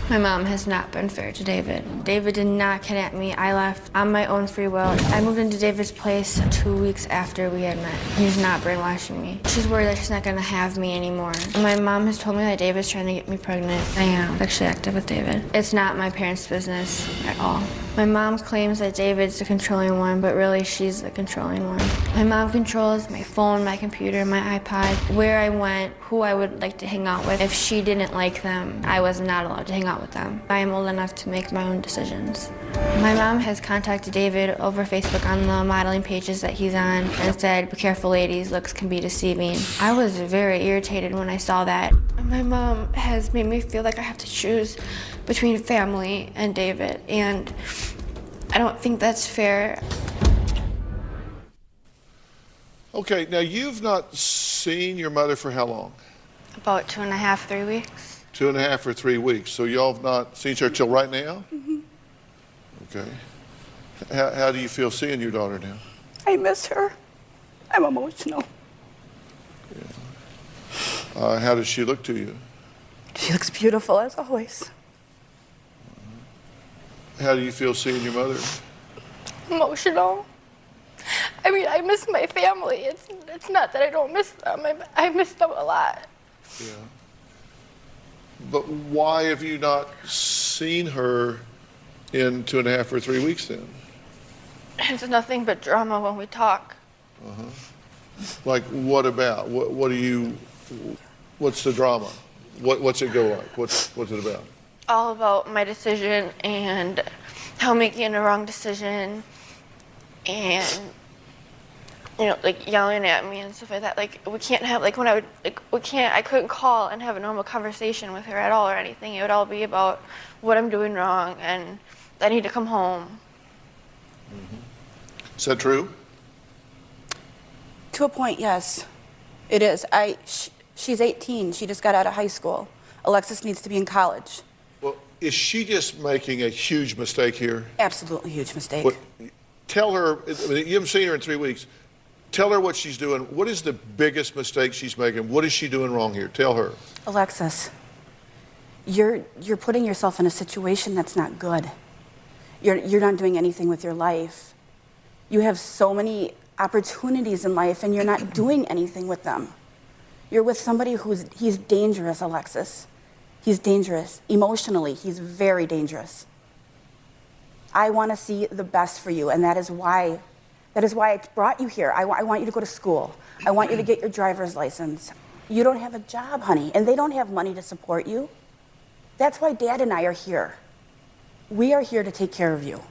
S10: My mom has not been fair to David. David did not kidnap me. I left on my own free will. I moved into David's place 2 weeks after we had met. He's not brainwashing me. She's worried that she's not gonna have me anymore. My mom has told me that David's trying to get me pregnant. I am sexually active with David. It's not my parents' business at all. My mom claims that David's the controlling one, but really she's the controlling one. My mom controls my phone, my computer, my iPod, where I went, who I would like to hang out with. If she didn't like them, I was not allowed to hang out with them. I am old enough to make my own decisions. My mom has contacted David over Facebook on the modeling pages that he's on and said, "Be careful ladies, looks can be deceiving." I was very irritated when I saw that. My mom has made me feel like I have to choose between family and David, and I don't think that's fair.
S3: Okay, now you've not seen your mother for how long?
S10: About 2.5, 3 weeks.
S3: 2.5 or 3 weeks. So y'all have not seen her till right now?
S9: Mm-hmm.
S3: Okay. How do you feel seeing your daughter now?
S9: I miss her. I'm emotional.
S3: How does she look to you?
S9: She looks beautiful as always.
S3: How do you feel seeing your mother?
S6: Emotional. I mean, I miss my family. It's not that I don't miss them. I miss them a lot.
S3: Yeah. But why have you not seen her in 2.5 or 3 weeks then?
S6: It's nothing but drama when we talk.
S3: Like what about? What's the drama? What's it go like? What's it about?
S6: All about my decision and how making a wrong decision and, you know, like yelling at me and stuff like that. Like we can't have, like when I would, like I couldn't call and have a normal conversation with her at all or anything. It would all be about what I'm doing wrong and I need to come home.
S3: Is that true?
S9: To a point, yes. It is. She's 18. She just got out of high school. Alexis needs to be in college.
S3: Well, is she just making a huge mistake here?
S9: Absolutely huge mistake.
S3: Tell her, I mean, you haven't seen her in 3 weeks. Tell her what she's doing. What is the biggest mistake she's making? What is she doing wrong here? Tell her.
S9: Alexis, you're putting yourself in a situation that's not good. You're not doing anything with your life. You have so many opportunities in life and you're not doing anything with them. You're with somebody he's dangerous, Alexis. He's dangerous. Emotionally, he's very dangerous. I want to see the best for you, and that is why I brought you here. I want you to go to school. I want you to get your driver's license. You don't have a job, honey, and they don't have money to support you. That's why Dad and I are here. We are here to take care of you.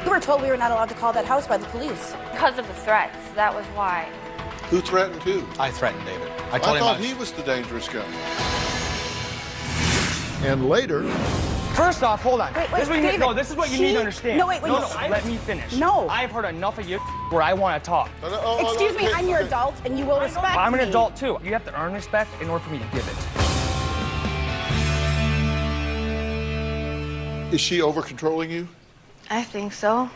S9: We were told we were not allowed to call that house by the police.
S6: Because of the threats, that was why.
S3: Who threatened who?
S8: I threatened David.
S3: I thought he was the dangerous guy. And later,
S11: First off, hold on.
S9: Wait,
S11: this is what
S9: David,
S11: this is what you need to understand.
S9: No, wait.
S11: Let me finish.
S9: No.
S11: I've heard enough of you where I want to talk.
S9: Excuse me, I'm your adult, and you will respect me.
S11: I'm an adult, too. You have to earn respect in order for me to give it.
S3: is she over-controlling you?
S6: I think so.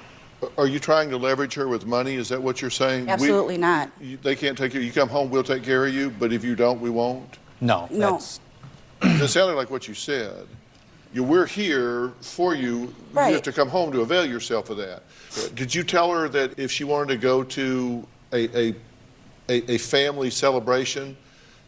S3: Are you trying to leverage her with money? Is that what you're saying?
S9: Absolutely not.
S3: They can't take care. You come home, we'll take care of you, but if you don't, we won't?
S8: No.
S9: No.
S3: That sounded like what you said. We're here for you.
S9: Right.
S3: You have to come home to avail yourself of that. Did you tell her that if she wanted to go to a family celebration,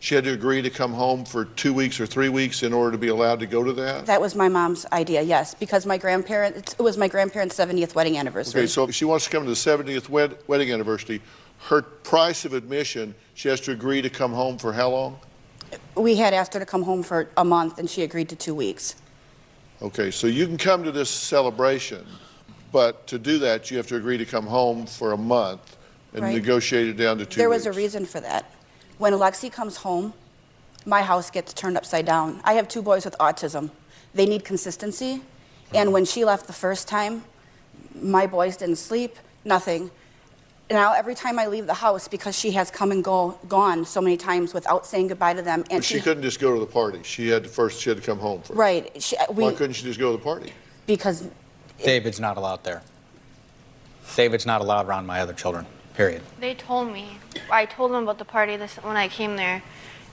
S3: she had to agree to come home for 2 weeks or 3 weeks in order to be allowed to go to that?
S9: That was my mom's idea, yes, because it was my grandparents' 70th wedding anniversary.
S3: Okay, so if she wants to come to the 70th wedding anniversary, her price of admission, she has to agree to come home for how long?
S9: We had asked her to come home for a month, and she agreed to 2 weeks.
S3: Okay, so you can come to this celebration, but to do that, you have to agree to come home for a month and
S9: Right.
S3: negotiate it down to 2
S9: There
S3: weeks.
S9: was a reason for that. When Alexi comes home, my house gets turned upside down. I have 2 boys with autism. They need consistency, and when she left the first time, my boys didn't sleep, nothing. Now, every time I leave the house, because she has come and gone so many times without saying goodbye to them, and
S3: But she couldn't just go to the party. She had to come home first.
S9: Right.
S3: Why couldn't she just go to the party?
S9: Because
S8: David's not allowed there. David's not allowed around my other children.
S12: period.
S6: They told me. I told them about the party when I came there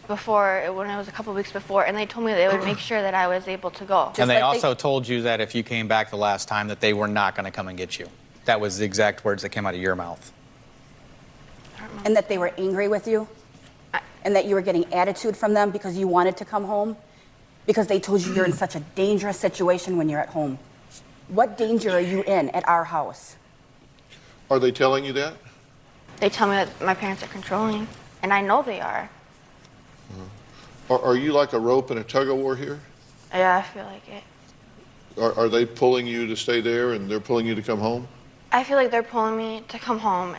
S6: when it was a couple weeks before, and they told me they would make sure that I was able to go.
S12: And they also told you that if you came back the last time that they were not going to come and get you. That was the exact words that came out of your mouth.
S9: And that they were angry with you? And that you were getting attitude from them because you wanted to come home? Because they told you you're in such a dangerous situation when you're at home. What danger are you in at our house?
S3: Are they telling you that?
S6: They tell me that my parents are controlling, and I know they are.
S3: Are you like a rope in a tug-of-war here?
S6: Yeah, I feel like it.
S3: Are they pulling you to stay there and they're pulling you to come home?
S6: I feel like they're pulling me to come home.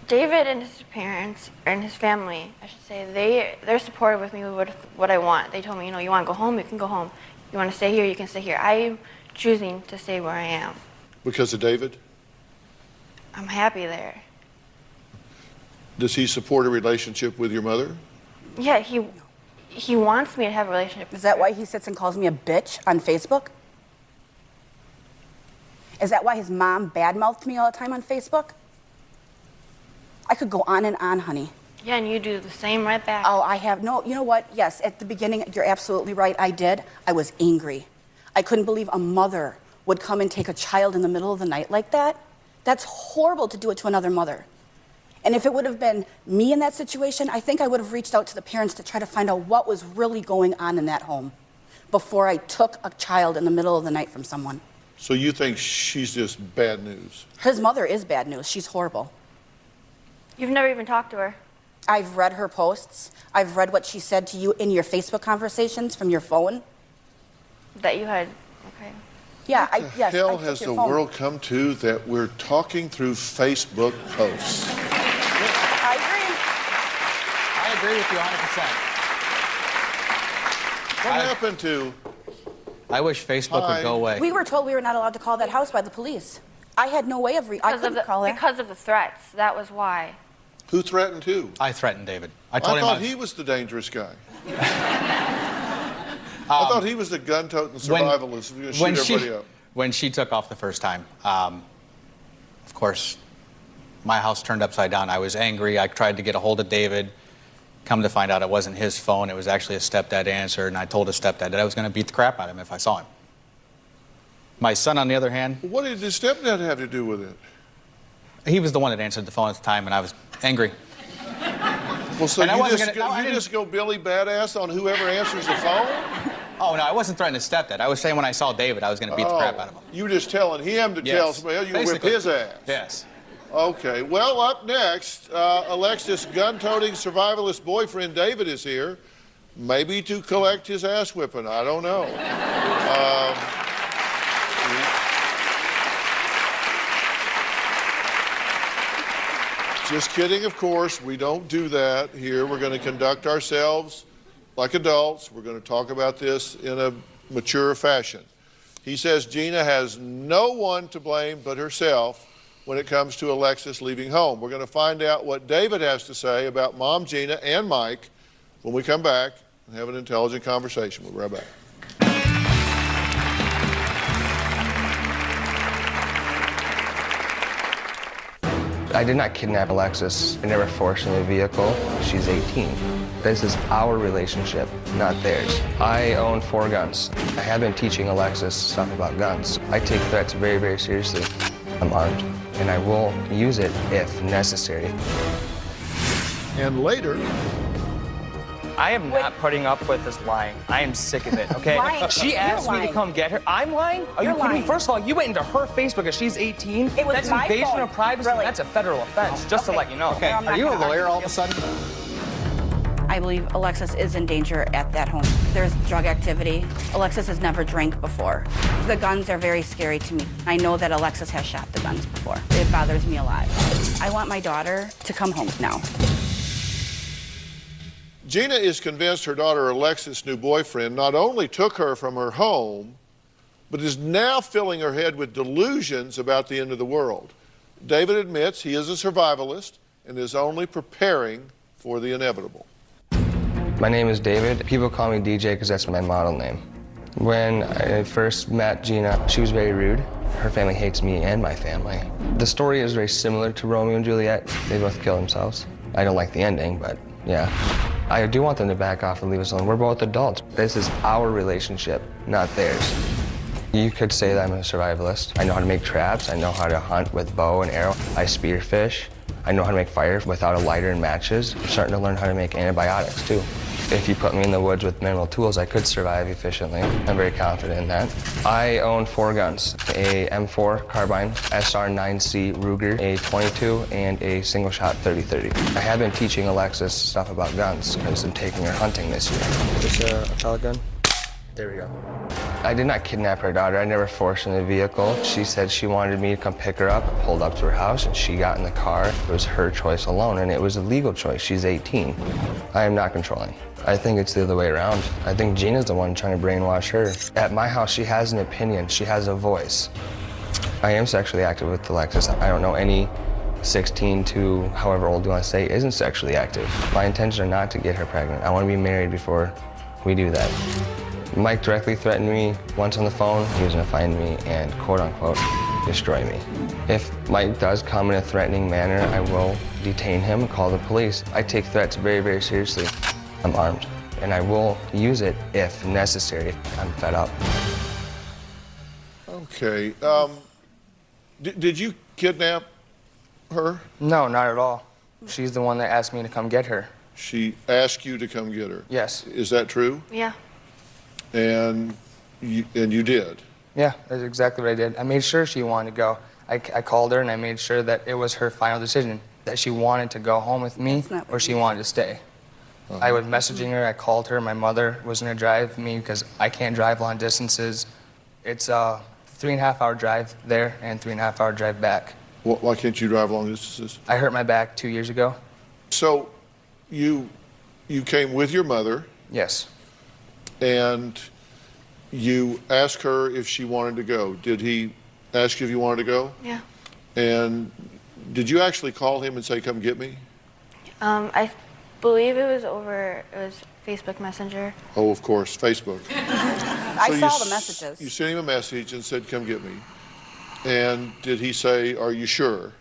S6: David and his parents, and his family, I should say, they're supportive with me with what I want. They told me, you want to go home, you can go home. You want to stay here, you can stay here. I am choosing to stay where I am.
S3: Because of David?
S6: I'm happy there.
S3: Does he support a relationship with your mother?
S6: Yeah, he wants me to have a relationship.
S9: Is that why he sits and calls me a bitch on Facebook? Is that why his mom badmouthed me all the time on Facebook? I could go on and on, honey.
S6: Yeah, and you do the same right back.
S9: Oh, I have. No, you know what? Yes, at the beginning, you're absolutely right. I did. I was angry. I couldn't believe a mother would come and take a child in the middle of the night like that. That's horrible to do it to another mother. And if it would have been me in that situation, I think I would have reached out to the parents to try to find out what was really going on in that home before I took a child in the middle of the night from someone.
S3: So you think she's just bad news?
S9: His mother is bad news. She's horrible.
S6: You've never even talked to her.
S9: I've read her posts. I've read what she said to you in your Facebook conversations from your phone.
S6: That you had, okay.
S9: Yeah,
S3: What the hell has the world come to that we're talking through Facebook posts?
S9: I agree.
S12: I agree with you 100%.
S3: What happened to...
S12: I wish Facebook would go away.
S9: We were told we were not allowed to call that house by the police. I had no way of I couldn't call it.
S6: Because of the threats. That was why.
S3: Who threatened who?
S12: I threatened David. I
S3: I thought he was the dangerous guy. I thought he was the gun-toting survivalist who was going to shoot everybody up.
S12: When she took off the first time, of course, my house turned upside down. I was angry. I tried to get a hold of David. Come to find out it wasn't his phone. It was actually a stepdad answer, and I told his stepdad that I was going to beat the crap out of him if I saw him. My son, on the other hand...
S3: What did his stepdad have to do with it?
S12: He was the one that answered the phone at the time, and I was angry.
S3: Well, so you just go Billy Badass on whoever answers the phone?
S12: Oh, no, I wasn't threatening his stepdad. I was saying when I saw David, I was going to beat the crap out of him.
S3: You were just telling him to tell somebody else you whip his ass.
S12: Yes.
S3: Okay, well, up next, Alexis' gun-toting survivalist boyfriend David is here, maybe to collect his ass whipping. I don't know. Just kidding, of course. We don't do that here. We're going to conduct ourselves like adults. We're going to talk about this in a mature fashion. He says Gina has no one to blame but herself when it comes to Alexis leaving home. We're going to find out what David has to say about Mom Gina and Mike when we come back and have an intelligent conversation. We'll be right back.
S13: I did not kidnap Alexis. I never forced her in a vehicle. She's 18. This is our relationship, not theirs. I own 4 guns. I have been teaching Alexis stuff about guns. I take threats very, very seriously. I'm armed, and I will use it if necessary.
S3: And later...
S11: I am not putting up with this lying. I am sick of it, okay?
S9: Lying.
S11: She asked me to come get her. I'm lying? Are you kidding me? First of all, you went into her Facebook because she's 18.
S9: It was
S11: That's
S9: my
S11: invasion
S9: phone.
S11: of privacy.
S9: Really?
S11: That's a federal offense, just to let you know.
S12: Okay, are you a lawyer all of a sudden?
S9: I believe Alexis is in danger at that home. There's drug activity. Alexis has never drank before. The guns are very scary to me. I know that Alexis has shot the guns before. It bothers me a lot. I want my daughter to come home now.
S3: Gina is convinced her daughter Alexis' new boyfriend not only took her from her home, but is now filling her head with delusions about the end of the world. David admits he is a survivalist and is only preparing for the inevitable.
S13: My name is David. People call me DJ because that's my model name. When I first met Gina, she was very rude. Her family hates me and my family. The story is very similar to Romeo and Juliet. They both kill themselves. I don't like the ending, but yeah. I do want them to back off and leave us alone. We're both adults. This is our relationship, not theirs. You could say that I'm a survivalist. I know how to make traps. I know how to hunt with bow and arrow. I spearfish. I know how to make fire without a lighter and matches. I'm starting to learn how to make antibiotics too. If you put me in the woods with minimal tools, I could survive efficiently. I'm very confident in that. I own 4 guns, a M4 carbine, SR9C Ruger, a 22, and a single-shot 30-30. I have been teaching Alexis stuff about guns because I'm taking her hunting this year. Is this a pellet gun? There we go. I did not kidnap her daughter. I never forced her in the vehicle. She said she wanted me to come pick her up. I pulled up to her house, and she got in the car. It was her choice alone, and it was a legal choice. She's 18. I am not controlling. I think it's the other way around. I think Gina's the one trying to brainwash her. At my house, she has an opinion. She has a voice. I am sexually active with Alexis. I don't know any 16 to however old you want to say isn't sexually active. My intentions are not to get her pregnant. I want to be married before we do that. Mike directly threatened me once on the phone. He was going to find me and, quote unquote, destroy me. If Mike does come in a threatening manner, I will detain him and call the police. I take threats very, very seriously. I'm armed, and I will use it if necessary. I'm fed up.
S3: Okay. Did you kidnap her?
S13: No, not at all. She's the one that asked me to come get her.
S3: She asked you to come get her?
S13: Yes.
S3: Is that true?
S6: Yeah.
S3: And you did?
S13: Yeah, that's exactly what I did. I made sure she wanted to go. I called her and I made sure that it was her final decision, that she wanted to go home with me or she wanted to stay. I was messaging her, I called her, my mother was gonna drive me because I can't drive long distances. It's a 3.5-hour drive there and 3.5-hour drive back.
S3: Why can't you drive long distances?
S13: I hurt my back 2 years ago.
S3: So you came with your mother?
S13: Yes.
S3: And you asked her if she wanted to go. Did he ask you if you wanted to go?
S6: Yeah.
S3: And did you actually call him and say, come get me?
S10: I believe it was Facebook Messenger.
S3: Oh, of course, Facebook.
S9: I saw the messages.
S3: You sent him a message and said, come get me. And did he say, are you sure?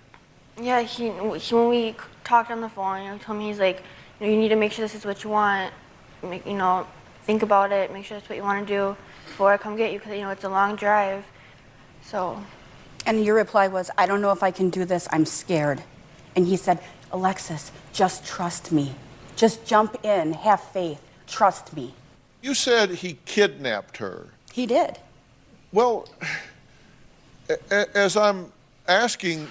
S10: Yeah, he when we talked on the phone, he told me, he's like, you need to make sure this is what you want. Think about it, make sure that's what you want to do before I come get you, because it's a long drive. So.
S9: And your reply was, I don't know if I can do this, I'm scared. And he said, Alexis, just trust me. Just jump in, have faith, trust me.
S3: You said he kidnapped her.
S9: He did.
S3: Well, as I'm asking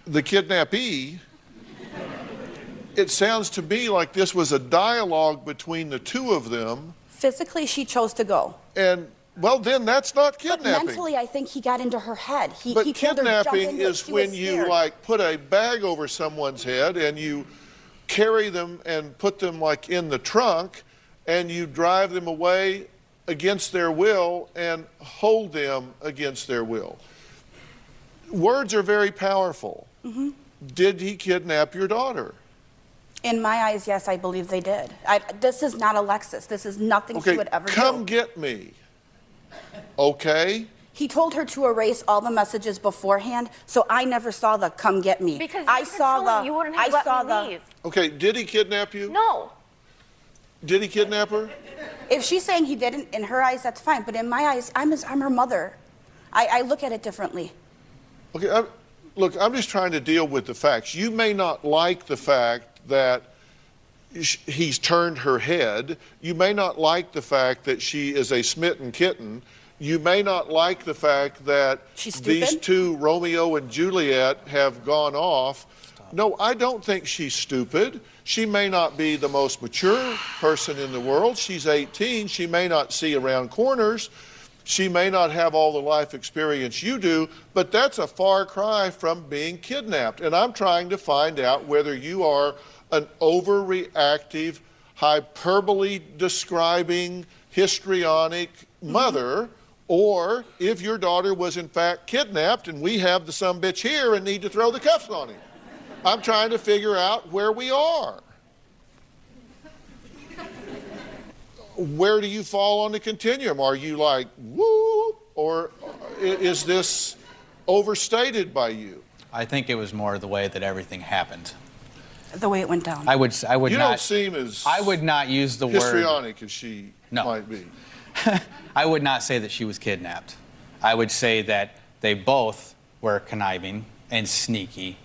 S3: the kidnappee, it sounds to me like this was a dialogue between the two of them.
S9: Physically, she chose to go.
S3: And, well, then that's not kidnapping.
S9: But mentally, I think he got into her head. He told her,
S3: kidnapping is when you, like, put a bag over someone's head and you carry them and put them, like, in the trunk and you drive them away against their will and hold them against their will. Words are very powerful. Mm-hmm. Did he kidnap your daughter?
S9: In my eyes, yes, I believe they did. This is not Alexis. This is nothing she would ever do.
S3: Come get me. Okay?
S9: He told her to erase all the messages beforehand, so I never saw the come get me.
S10: Because
S9: I saw the.
S10: You wouldn't have let me leave.
S3: Okay, did he kidnap you?
S10: No.
S3: Did he kidnap her?
S9: If she's saying he didn't, in her eyes, that's fine. But in my eyes, I'm her mother. I look at it differently.
S3: Okay, look, I'm just trying to deal with the facts. You may not like the fact that he's turned her head. You may not like the fact that she is a smitten kitten. You may not like the fact that these two, Romeo and Juliet, have gone off. No, I don't think she's stupid. She may not be the most mature person in the world. She's 18. She may not see around corners. She may not have all the life experience you do, but that's a far cry from being kidnapped. And I'm trying to find out whether you are an overreactive, hyperbole describing, histrionic mother, or if your daughter was in fact kidnapped and we have the sumbitch here and need to throw the cuffs on him. I'm trying to figure out where we are. Where do you fall on the continuum? Are you like, woo, or is this overstated by you?
S12: I think it was more the way that everything happened.
S9: The way it went down.
S12: I would
S3: You
S12: not.
S3: don't seem as
S12: I would not use the word.
S3: histrionic as she
S12: No.
S3: might be.
S12: I would not say that she was kidnapped. I would say that they both were conniving and sneaky.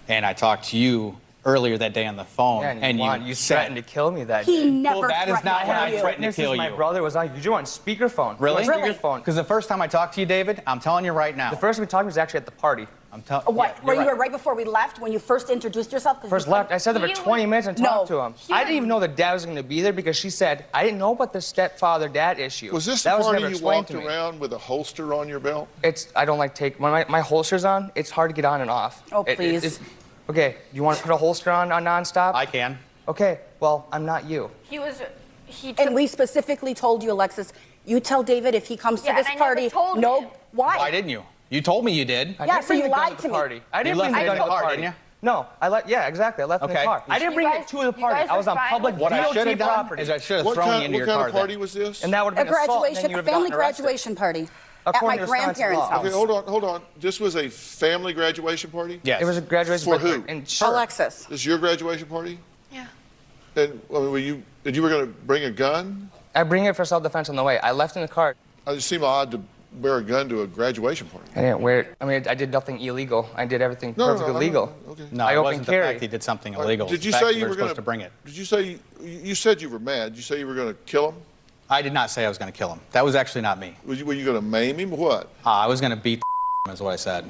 S12: And I talked to you earlier that day on the phone,
S11: Yeah,
S12: and
S11: you
S12: said,
S11: threatened to kill me that day.
S9: He never
S12: Well, that is not
S9: threatened
S12: when I
S9: you.
S12: threatened to kill
S11: My
S12: you.
S11: brother was on. You were on speakerphone.
S12: Really?
S11: You were on speakerphone.
S12: Because the first time I talked to you, David, I'm telling you right now.
S11: The first time we talked was actually at the party.
S12: I'm telling.
S9: What? Where you were right before we left when you first introduced yourself? 'Cause
S11: First
S9: you-
S11: left. I sat there for 20 minutes and talked to him. I didn't even know the dad was going to be there because she said, I didn't know about the stepfather-dad issue.
S3: Was this the
S11: that
S3: party
S11: never
S3: you
S11: explained
S3: walked
S11: to me.
S3: around with a holster on your belt?
S11: I don't like when my holster's on, it's hard to get on and off.
S9: Oh, please.
S11: Okay, you want to put a holster on nonstop?
S12: I can.
S11: Okay, well, I'm not you.
S9: And we specifically told you, Alexis, you tell David if he comes to
S5: Yeah,
S9: this
S5: and I never
S9: party.
S5: told
S9: No,
S5: him.
S9: why?
S12: Why didn't you? You told me you did.
S11: I
S9: Yeah,
S11: didn't
S9: so
S11: bring
S9: you
S11: the gun
S9: lied
S11: to
S9: to
S11: the
S9: me.
S11: party. I didn't
S12: You
S11: bring
S12: left
S11: the
S12: it
S11: gun
S12: in
S11: to
S12: the
S11: the
S12: car,
S11: party.
S12: didn't you?
S11: No, yeah, exactly. I left it in
S12: Okay.
S11: the car. I didn't bring it to the
S5: you
S11: party.
S5: guys
S11: I was
S5: are
S11: on
S5: fine
S11: public
S5: with
S12: What I
S11: DOT
S12: should have done
S11: property.
S12: is I should have
S3: What
S12: thrown you
S3: kind,
S12: into
S3: what
S12: your
S3: kind
S12: car
S3: of party
S12: then.
S3: was this?
S11: And that would
S9: A
S11: have been assault, and
S9: graduation,
S11: then you
S9: a
S11: would have
S9: family
S11: gotten arrested.
S9: graduation party at
S11: According
S9: my
S11: to Wisconsin
S9: grandparents'
S11: law.
S9: house.
S3: Okay, hold on. This was a family graduation party?
S12: Yes.
S11: It was a graduation
S3: For
S11: party.
S3: who?
S11: And
S9: Alexis.
S3: This is your graduation party?
S10: Yeah.
S3: And were you going to bring a gun?
S11: I bring it for self-defense on the way. I left in the car.
S3: It just seemed odd to bear a gun to a graduation party.
S11: I didn't wear it. I mean, I did nothing illegal. I did everything perfectly legal.
S3: Okay.
S12: No,
S11: I
S12: it
S11: open
S12: wasn't the
S11: carry.
S12: fact he did something illegal.
S3: Did you
S12: It's the fact
S3: say
S12: we
S3: you
S12: were
S3: were going
S12: supposed to bring it?
S3: Did you say you said you were mad? Did you say you were going to kill him?
S12: I did not say I was going to kill him. That was actually not me.
S3: Were you going to maim him? What?
S12: I was going to beat the is what I said.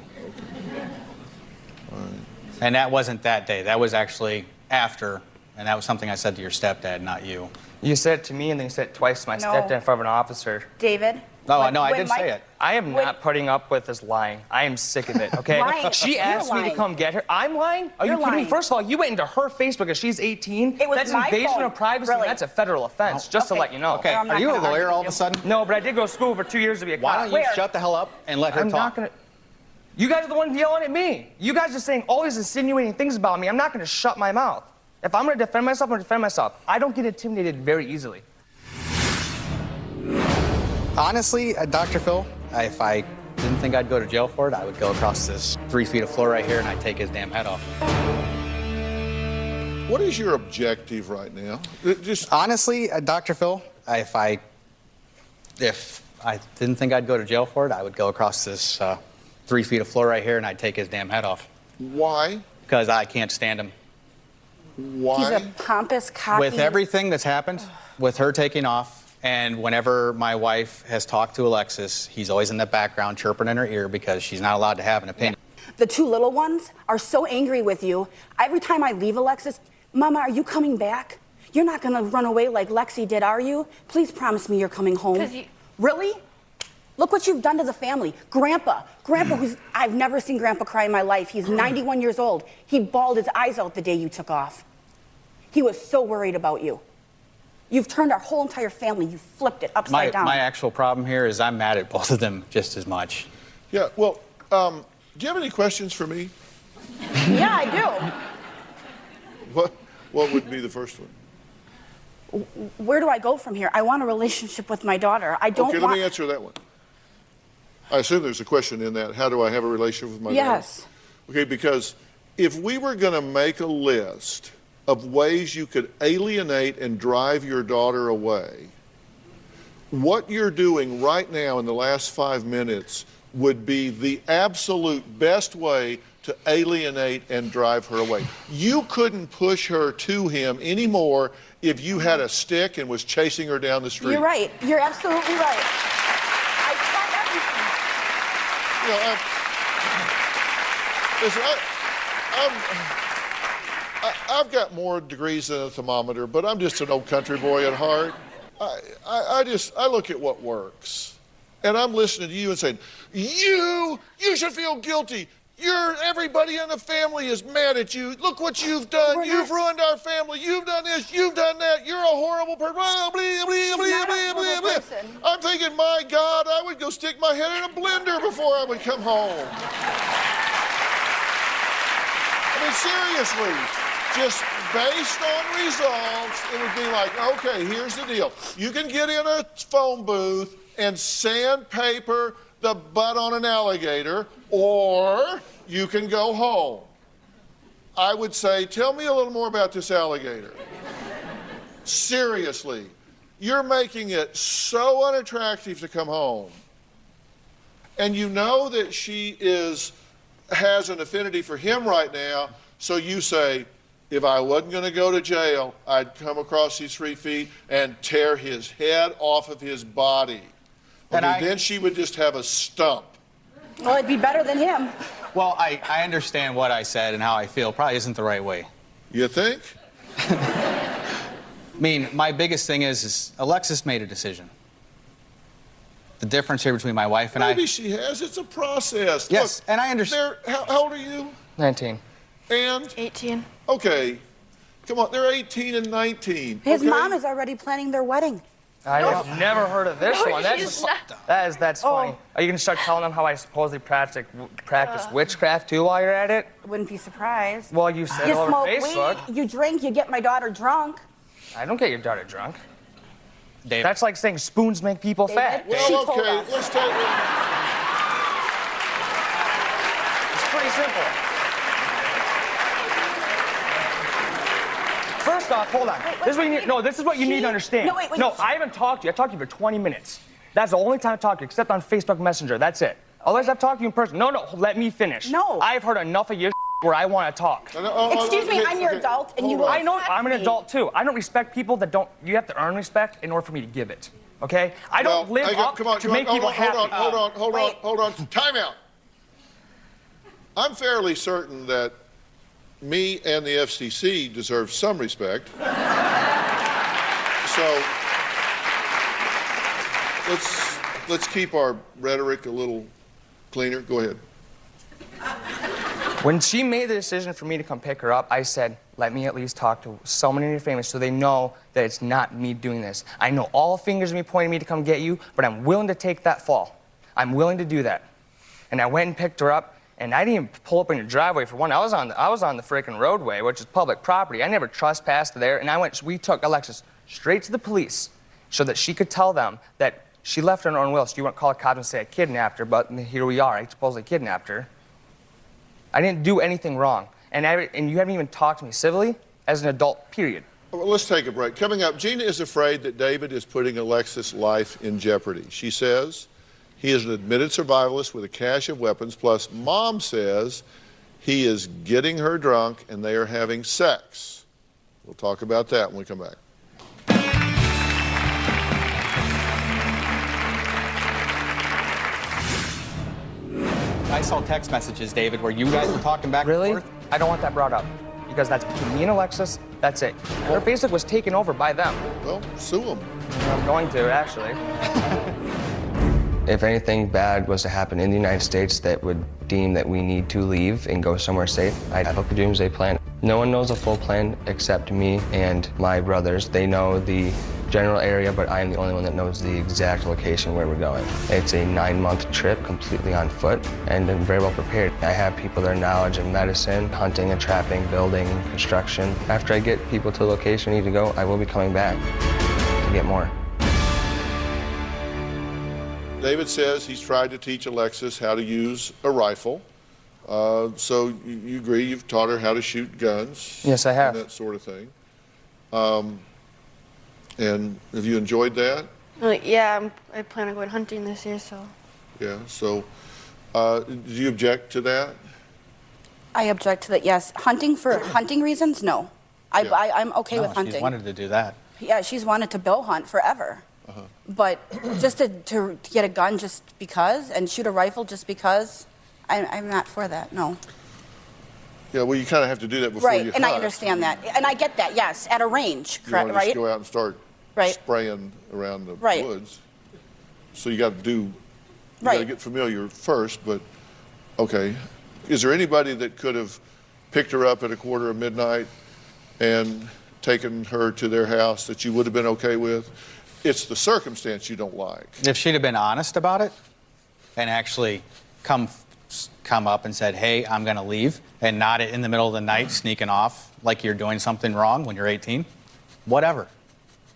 S12: And that wasn't that day. That was actually after, and that was something I said to your stepdad, not you.
S11: You said it to me, and then you said it twice to my
S9: No.
S11: stepdad in front of an officer.
S9: David.
S12: No,
S9: when-
S12: no, I
S9: when
S12: did
S9: Mike-
S12: say it.
S11: I am
S9: When-
S11: not putting up with this lying. I am sick of it, okay?
S9: Lying.
S11: She
S9: You're
S11: asked me to
S9: lying.
S11: come get her. I'm lying? Are
S9: You're
S11: you kidding me?
S9: lying.
S11: First of all, you went into her Facebook because she's 18.
S9: It was
S11: That's
S9: my
S11: invasion
S9: phone.
S11: of privacy.
S9: Really?
S11: That's a federal offense, just to
S9: Okay.
S11: let you know.
S12: Okay,
S9: I'm not
S12: are you a
S9: gonna
S12: lawyer
S9: argue
S12: all of
S9: with
S12: a sudden?
S11: No, but I did go to school for 2 years to be a cop.
S12: Why don't you
S9: Where?
S12: shut the hell up and let her
S11: I'm
S12: talk?
S11: not gonna. You guys are the ones yelling at me. You guys are saying all these insinuating things about me. I'm not gonna shut my mouth. If I'm gonna defend myself, I'm gonna defend myself. I don't get intimidated very easily.
S12: Honestly, Dr. Phil, if I didn't think I'd go to jail for it, I would go across this 3 feet of floor right here and I'd take his damn head off.
S3: What is your objective right now? Just
S12: Honestly, Dr. Phil, if I didn't think I'd go to jail for it, I would go across this 3 feet of floor right here and I'd take his damn head off.
S3: why?
S12: Because I can't stand him.
S3: Why?
S9: He's a pompous, cocky.
S12: With everything that's happened, with her taking off, and whenever my wife has talked to Alexis, he's always in the background chirping in her ear because she's not allowed to have an opinion.
S9: The two little ones are so angry with you. Every time I leave Alexis, Mama, are you coming back? You're not gonna run away like Lexi did, are you? Please promise me you're coming home. Really? Look what you've done to the family. Grandpa, who's, I've never seen Grandpa cry in my life. He's 91 years old. He bawled his eyes out the day you took off. He was so worried about you. You've turned our whole entire family, you flipped it upside down.
S12: My actual problem here is I'm mad at both of them just as much.
S3: Yeah, well, do you have any questions for me?
S9: Yeah, I
S3: What would be the first one?
S9: do. Where do I go from here? I want a relationship with my daughter. I don't
S3: Okay,
S9: want...
S3: let me answer that one. I assume there's a question in that. How do I have a relationship with my daughter?
S9: Yes.
S3: Okay, because if we were going to make a list of ways you could alienate and drive your daughter away, what you're doing right now in the last 5 minutes would be the absolute best way to alienate and drive her away. You couldn't push her to him anymore if you had a stick and was chasing her down the street.
S9: You're right. You're absolutely right. I tried everything.
S3: You know, I've got more degrees than a thermometer, but I'm just an old country boy at heart. I look at what works. And I'm listening to you and saying, you should feel guilty. Everybody in the family is mad at you. Look what you've done. You've ruined our family. You've done this. You've done that. You're a horrible person. Blah, blah, blah, blah, blah, blah, blah. I'm thinking, my God, I would go stick my head in a blender before I would come home. I mean, seriously, based on results, it would be like, okay, here's the deal. You can get in a phone booth and sandpaper the butt on an alligator, or you can go home. I would say, tell me a little more about this alligator. Seriously, you're making it so unattractive to come home. And you know that she has an affinity for him right now, so you say, if I wasn't going to go to jail, I'd come across these 3 feet and tear his head off of his body. Okay, then she would just have a stump.
S9: Well, it'd be better than him.
S12: Well, I understand what I said and how I feel. Probably isn't the right way.
S3: You think?
S12: I mean, my biggest thing is Alexis made a decision. The difference here between my wife and
S3: Maybe she has. It's a process.
S12: Yes,
S3: Look,
S12: and I understand.
S3: How old are you?
S13: 19.
S3: And?
S6: 18.
S3: Okay. Come on, they're 18 and 19.
S9: His
S3: okay?
S9: mom is already planning their wedding.
S11: I've never heard of this one. That's funny. Are you gonna start telling them how I supposedly practice witchcraft too while you're at it?
S9: Wouldn't be surprised.
S11: Well, you said
S9: You
S11: it over
S9: smoke
S11: Facebook.
S9: weed, you drink, you get my daughter drunk.
S11: I don't get your daughter drunk.
S12: Dave.
S11: That's like saying spoons make people fat.
S3: Well, okay, let's take it.
S11: It's pretty simple. First off, hold on. This is what you need. No, this is what you need to understand.
S9: No, wait.
S11: No, I haven't talked to you. I talked to you for 20 minutes. That's the only time I talked to you, except on Facebook Messenger. That's it. Otherwise, I've talked to you in person. No, let me finish.
S9: No.
S11: I've heard enough of your where I want to talk.
S9: Excuse me, I'm your adult, and you will
S11: I know
S9: respect
S11: I'm an
S9: me.
S11: adult too. I don't respect people that don't. You have to earn respect in order for me to give it. Okay? I don't live up to make people happy.
S3: Hold on. Time out. I'm fairly certain that me and the FCC deserve some respect. So let's keep our rhetoric a little cleaner. Go ahead.
S11: When she made the decision for me to come pick her up, I said, let me at least talk to someone in your family so they know that it's not me doing this. I know all fingers are me pointing me to come get you, but I'm willing to take that fall. I'm willing to do that. And I went and picked her up, and I didn't even pull up in your driveway for one. I was on the freaking roadway, which is public property. I never trespassed there, and we took Alexis straight to the police so that she could tell them that she left her on her own will. So you wouldn't call a cop and say I kidnapped her, but here we are. I supposedly kidnapped her. I didn't do anything wrong. And you haven't even talked to me civilly as an adult, period.
S3: Well, let's take a break. Coming up, Gina is afraid that David is putting Alexis' life in jeopardy. She says he is an admitted survivalist with a cache of weapons, plus Mom says he is getting her drunk and they are having sex. We'll talk about that when we come back.
S12: I saw text messages, David, where you guys were talking back
S11: Really?
S12: and forth.
S11: I don't want that brought up. Because that's between me and Alexis. That's it. Her Facebook was taken over by them.
S3: Well, sue them.
S11: I'm going to, actually.
S13: If anything bad was to happen in the United States that would deem that we need to leave and go somewhere safe, I'd have a doomsday plan. No one knows the full plan except me and my brothers. They know the general area, but I am the only one that knows the exact location where we're going. It's a 9-month trip completely on foot, and I'm very well prepared. I have people their knowledge of medicine, hunting and trapping, building, construction. After I get people to the location I need to go, I will be coming back to get more.
S3: David says he's tried to teach Alexis how to use a rifle. So you agree you've taught her how to shoot guns?
S11: Yes, I have.
S3: And that sort of thing. And have you enjoyed that?
S10: Yeah, I plan on going hunting this year, so.
S3: Yeah, so do you object to that?
S9: I object to that, yes. Hunting for hunting reasons, no. I'm okay with hunting.
S12: She's wanted to do that.
S9: Yeah, she's wanted to bill hunt forever. But just to get a gun just because and shoot a rifle just because, I'm not for that, no.
S3: Yeah, well, you kind of have to do that before you
S9: Right, and I
S3: hunt.
S9: understand that. And I get that, yes, at a range,
S3: You don't
S9: right?
S3: want to just go out and start
S9: Right.
S3: spraying around the
S9: Right.
S3: woods. So you got to do, you got
S9: Right.
S3: to get familiar first, but, okay. Is there anybody that could have picked her up at midnight and taken her to their house that you would have been okay with? It's the circumstance you don't like.
S12: If she'd have been honest about it and actually come come up and said, hey, I'm going to leave, and not in the middle of the night sneaking off like you're doing something wrong when you're 18, whatever.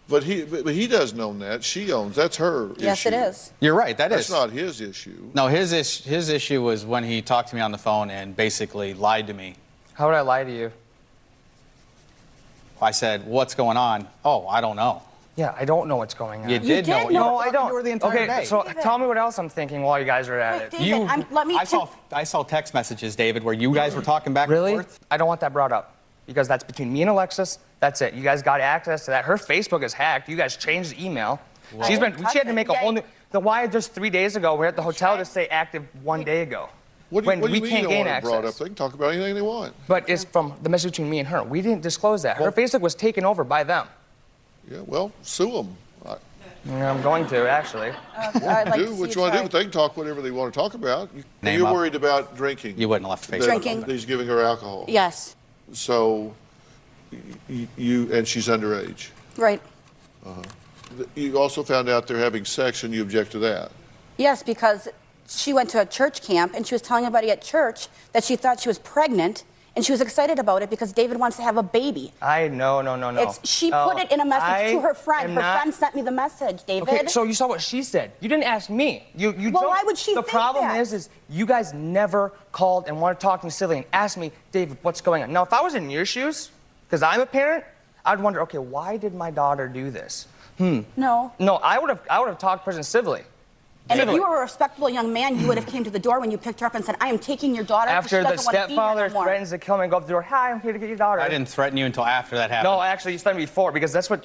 S3: But he doesn't own that. She owns. That's her issue.
S9: Yes, it is.
S12: You're right,
S3: That's not his issue.
S12: No, his issue was when he talked to me on the phone and basically lied to me.
S11: How would I lie to you?
S12: I said, what's going on? Oh, I don't know.
S11: Yeah, I don't know what's going on.
S12: You did know.
S11: No, I don't.
S12: You were the entire day.
S11: So tell me what else I'm thinking while you guys are at it.
S9: David,
S12: I saw text messages, David, where you guys were talking back and forth.
S11: I don't want that brought up because that's between me and Alexis. That's it. You guys got access to that. Her Facebook is hacked. You guys changed the email.
S12: Whoa.
S11: She had to make a whole new. The why just 3 days ago we're at the hotel to say active 1 day ago.
S3: What do you
S11: we
S3: mean
S11: can't
S3: you
S11: gain
S3: don't want it brought
S11: access.
S3: up? They can talk about anything they want.
S11: But it's from the message between me and her. We didn't disclose that. Her Facebook was taken over by them.
S3: Yeah, well, sue them.
S11: Yeah, I'm going to, actually.
S3: Do what you want to do, but they can talk whatever they want to talk about. You're worried about drinking.
S12: You wouldn't have left Facebook.
S9: Drinking.
S3: He's giving her alcohol.
S9: Yes.
S3: So, and she's underage.
S9: Right.
S3: You also found out they're having sex, and you object to that.
S9: Yes, because she went to a church camp and she was telling everybody at church that she thought she was pregnant, and she was excited about it because David wants to have a baby.
S11: No.
S9: She put it in a message to her friend. Her friend sent me the message, David.
S11: Okay, so you saw what she said. You didn't ask me.
S9: Well, why would she
S11: The
S9: think
S11: problem
S9: that?
S11: is you guys never called and wanted to talk to me silly and asked me, David, what's going on? Now, if I was in your shoes, because I'm a parent, I'd wonder, okay, why did my daughter do this?
S9: No.
S11: No, I would have talked to the person civilly.
S9: And if you were a respectable young man, you would have came to the door when you picked her up and said, I am taking your daughter.
S11: After the
S9: she doesn't want to be here
S11: stepfather
S9: no more.
S11: threatens to kill me and go up to the door, hi, I'm here to get your daughter.
S12: I didn't threaten you until after that happened.
S11: No, actually, you threatened me before because that's what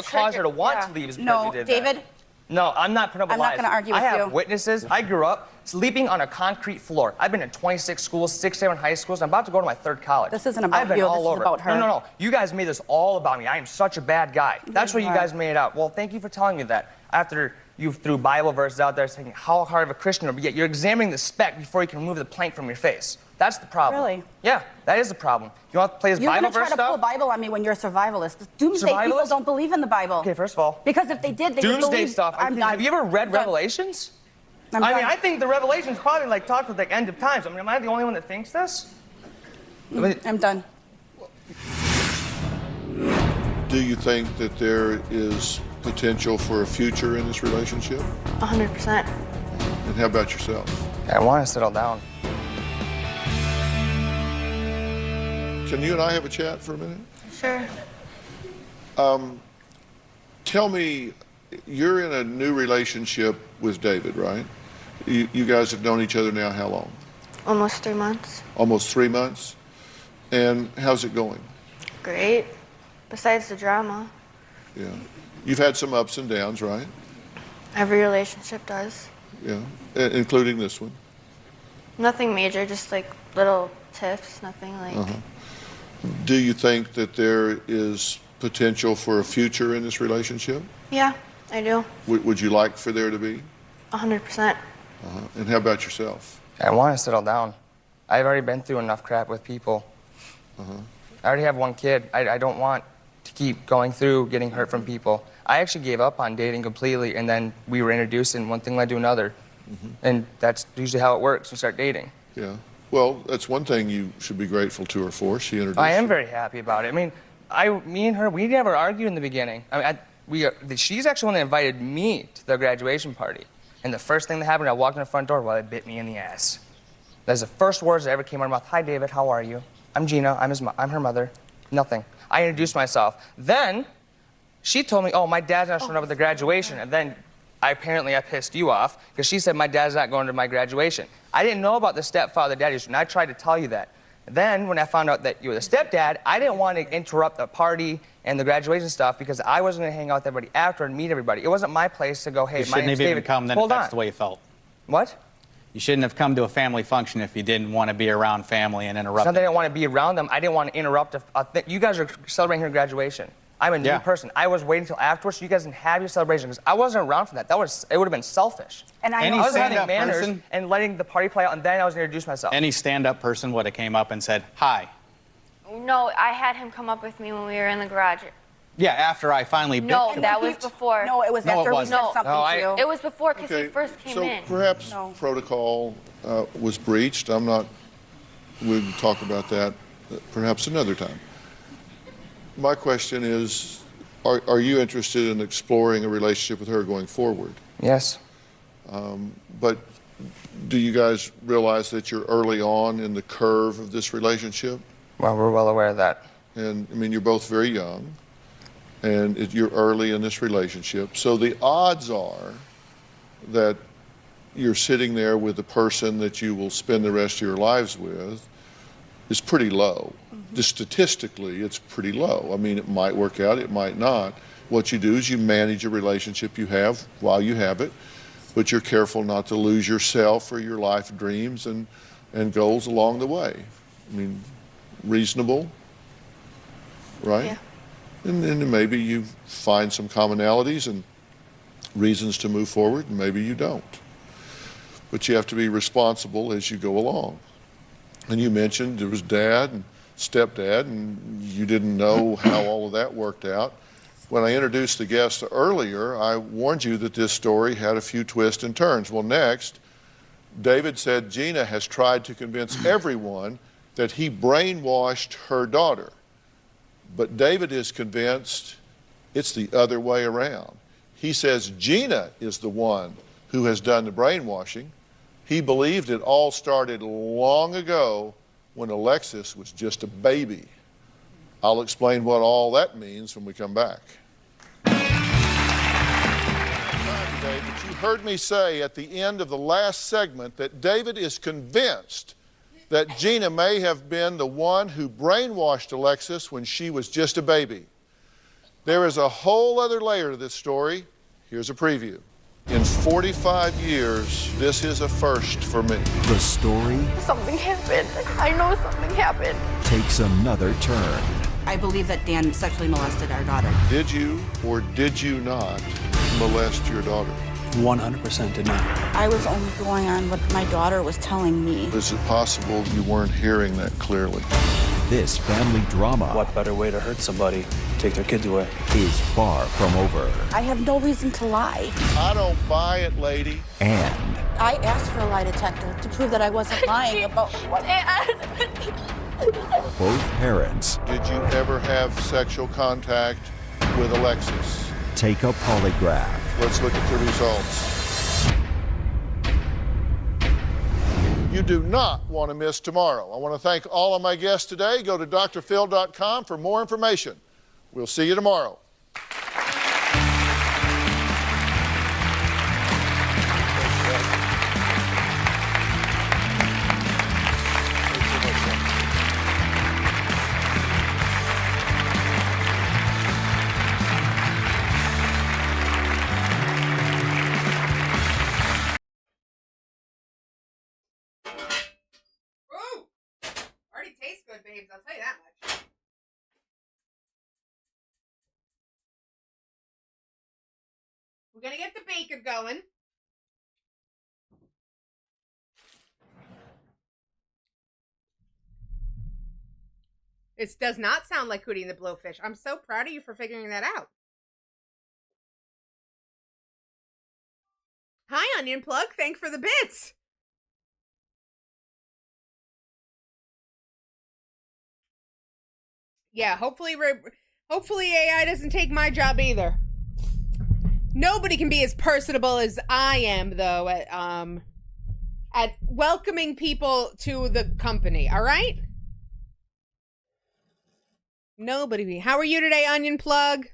S11: caused her to want to leave. Is because
S9: No,
S11: you did
S9: David.
S11: That. No, I'm not putting up with lies.
S9: I'm not going to argue with
S11: I
S9: you.
S11: have witnesses. I grew up sleeping on a concrete floor. I've been in 26 schools, 6 different high schools. I'm about to go to my 3rd college.
S9: This isn't about
S11: I've been
S9: you.
S11: all
S9: This
S11: over.
S9: is about her.
S11: No. You guys made this all about me. I am such a bad guy. That's what you guys made it out. Well, thank you for telling me that. After you threw Bible verses out there saying how hard of a Christian you are, but yet you're examining the speck before you can remove the plank from your face. That's the problem.
S9: Really?
S11: Yeah, that is the problem. You want to play this
S9: You're
S11: Bible
S9: going to
S11: verse
S9: try to
S11: stuff?
S9: pull Bible on me when you're a survivalist. Doomsday people
S11: Survivalist?
S9: don't believe in the Bible.
S11: Okay, first of all.
S9: Because if they did, they would
S11: Doomsday
S9: believe.
S11: stuff. Have you ever read Revelations? I think the Revelations probably like talks with the end of times. I mean, am I the only one that thinks this?
S9: I'm done.
S3: Do you think that there is potential for a future in this relationship?
S6: 100%.
S3: And how about yourself?
S11: I want to settle down.
S3: Can you and I have a chat for a minute?
S6: Sure.
S3: Tell me, you're in a new relationship with David, right? You guys have known each other now how long?
S10: Almost 3 months.
S3: Almost 3 months? And how's it going?
S10: Great. Besides the drama.
S3: Yeah. You've had some ups and downs, right?
S10: Every relationship does.
S3: Yeah. Including this one?
S10: Nothing major, just like little tiffs, nothing like...
S3: Do you think that there is potential for a future in this relationship?
S10: Yeah, I do.
S3: Would you like for there to be?
S10: 100%.
S3: And how about yourself?
S11: I want to settle down. I've already been through enough crap with people. I already have one kid. I don't want to keep going through getting hurt from people. I actually gave up on dating completely, and then we were introduced, and one thing led to another. And that's usually how it works. You start dating.
S3: Yeah. Well, that's one thing you should be grateful to her for. She introduced
S11: I am
S3: you.
S11: very happy about it. I mean, me and her, we never argued in the beginning. I mean, she's actually one that invited me to the graduation party. And the first thing that happened, I walked in the front door, well, it bit me in the ass. That's the first words that ever came out of her mouth. Hi, David, how are you? I'm Gina, I'm her mother. Nothing. I introduced myself. Then, she told me, oh, my dad's not showing up at the graduation. And then, I pissed you off, because she said my dad's not going to my graduation. I didn't know about the stepfather-dad issue, and I tried to tell you that. Then, when I found out that you were the stepdad, I didn't want to interrupt the party and the graduation stuff because I wasn't going to hang out with everybody after and meet everybody. It wasn't my place to go, hey,
S12: You
S11: my
S12: shouldn't
S11: name's
S12: have even
S11: David.
S12: come then if that's the way you felt.
S11: What?
S12: You shouldn't have come to a family function if you didn't want to be around family and
S11: It's
S12: interrupt.
S11: not that I didn't want to be around them. I didn't want to interrupt. You guys are celebrating your graduation. I'm a new person. I was waiting until afterwards so you guys didn't have your celebration because I wasn't around for that. It would have been selfish.
S9: And
S11: I was having manners and letting the party play out, and then I was going to introduce myself.
S12: Any stand-up person would have came up and said, hi.
S10: No, I had him come up with me when we were in the garage.
S12: Yeah, after I finally bit
S10: No,
S12: you.
S10: that was before.
S9: No, it was
S12: No, it
S9: after we
S12: wasn't.
S9: said something to you.
S10: It was before because
S3: Okay,
S10: he first came
S3: so
S10: in.
S3: perhaps protocol was breached. We'll talk about that perhaps another time. My question is, are you interested in exploring a relationship with her going forward?
S11: Yes.
S3: But do you guys realize that you're early on in the curve of this relationship?
S11: Well, we're well aware of that.
S3: And I mean, you're both very young, and you're early in this relationship. So the odds are that you're sitting there with the person that you will spend the rest of your lives with is pretty low. Just statistically, it's pretty low. I mean, it might work out, it might not. What you do is you manage a relationship you have while you have it, but you're careful not to lose yourself or your life dreams and goals along the way. I mean, reasonable, right?
S10: Yeah.
S3: And then maybe you find some commonalities and reasons to move forward, and maybe you don't. But you have to be responsible as you go along. And you mentioned there was dad and stepdad, and you didn't know how all of that worked out. When I introduced the guest earlier, I warned you that this story had a few twists and turns. Well, next, David said Gina has tried to convince everyone that he brainwashed her daughter. But David is convinced it's the other way around. He says Gina is the one who has done the brainwashing. He believed it all started long ago when Alexis was just a baby. I'll explain what all that means when we come back. But you heard me say at the end of the last segment that David is convinced that Gina may have been the one who brainwashed Alexis when she was just a baby. There is a whole other layer to this story. Here's a preview. In 45 years, this is a first for me.
S1: The story
S10: Something happened. I know something happened.
S1: takes another turn.
S7: I believe that Dan sexually molested our daughter.
S3: Did you or did you not molest your daughter?
S14: 100% did not.
S9: I was only going on what my daughter was telling me.
S3: Is it possible you weren't hearing that clearly?
S1: This family drama
S14: What better way to hurt somebody? Take their kids away.
S1: is far from over.
S9: I have no reason to lie.
S3: I don't buy it, lady.
S1: And
S9: I asked for a lie detector to prove that I wasn't lying about what.
S1: both parents
S3: Did you ever have sexual contact with Alexis?
S1: take a polygraph.
S3: Let's look at the results. You do not want to miss tomorrow. I want to thank all of my guests today. Go to drphil.com for more information. We'll see you tomorrow.
S15: Ooh! Already tastes good, babes, I'll tell you that much. We're gonna get the bacon going. It does not sound like Hootie and the Blowfish. I'm so proud of you for figuring that out. Hi, Onion Plug. Thanks for the bits. Yeah, hopefully AI doesn't take my job either. Nobody can be as personable as I am, though, at welcoming people to the company. All right? Nobody. How are you today, Onion Plug?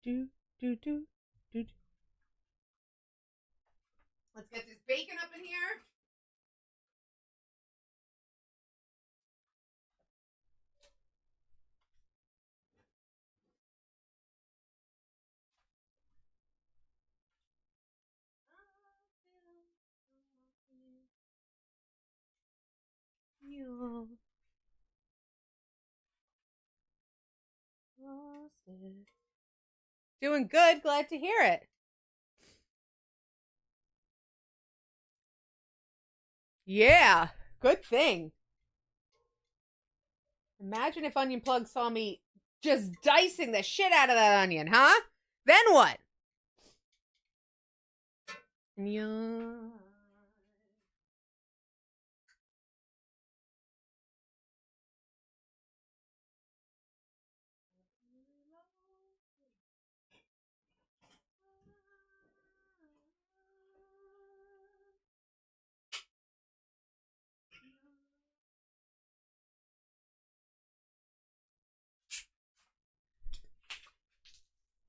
S15: Do. Let's get this bacon up in here. Doing good. Glad to hear it. Yeah, good thing. Imagine if Onion Plug saw me Just dicing the shit out of that onion, huh? Then what? Yeah.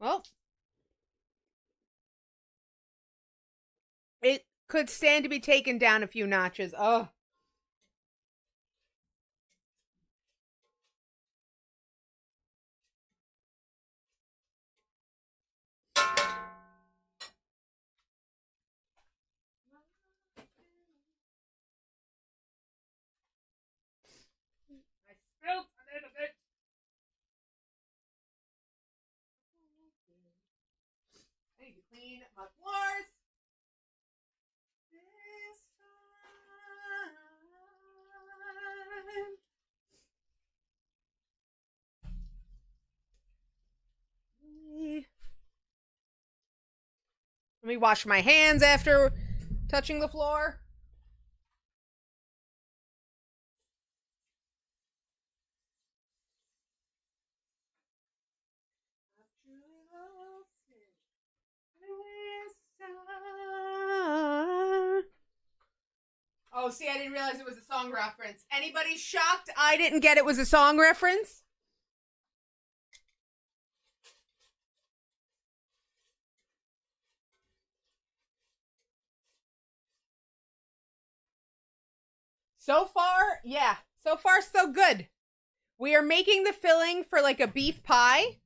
S15: Well, it could stand to be taken down a few notches. Oh. I spilled a little bit. I need to clean my floors. This time. Let me wash my hands after touching the floor. Oh, see, I didn't realize it was a song reference. Anybody shocked I didn't get it was a song reference? So far, yeah. So far, so good. We are making the filling for like a beef pie.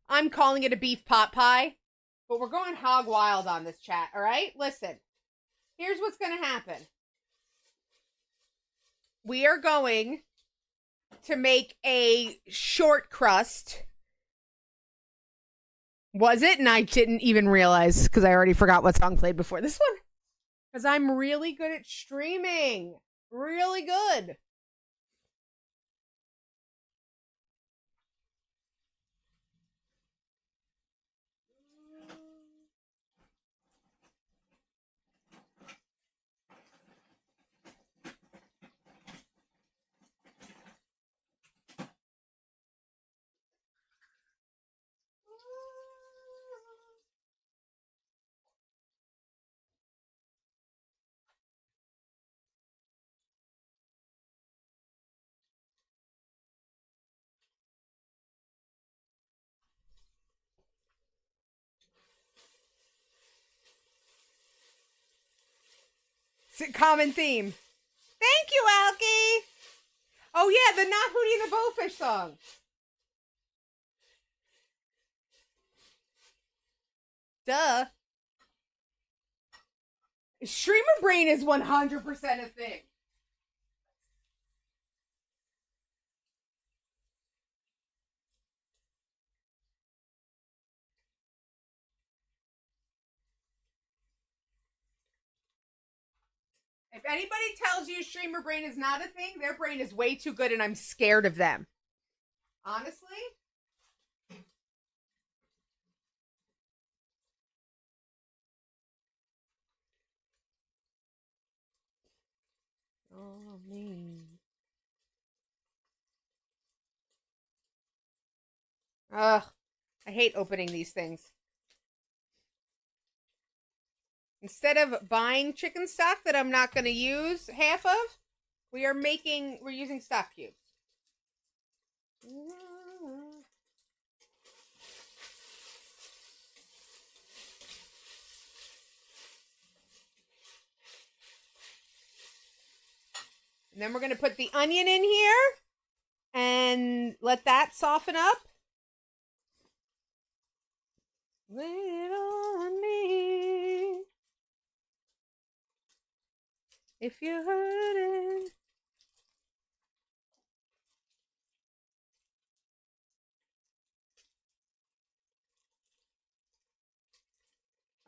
S15: I'm calling it a beef pot pie. But we're going hog wild on this chat, all right? Listen. Here's what's going to happen. We are going to make a short crust. Was it? And I didn't even realize because I already forgot what song played before this one. Because I'm really good at streaming. Really good. It's a common theme. Thank you, Alki. Oh yeah, the Not Hootie and the Blowfish song. Duh. Streamer brain is 100% a thing. If anybody tells you streamer brain is not a thing, their brain is way too good and I'm scared of them. Honestly? Oh, man. Ugh. I hate opening these things. Instead of buying chicken stock that I'm not going to use half of, we're using stock cubes. And then we're going to put the onion in here and let that soften up. Lay it on me. If you're hurting.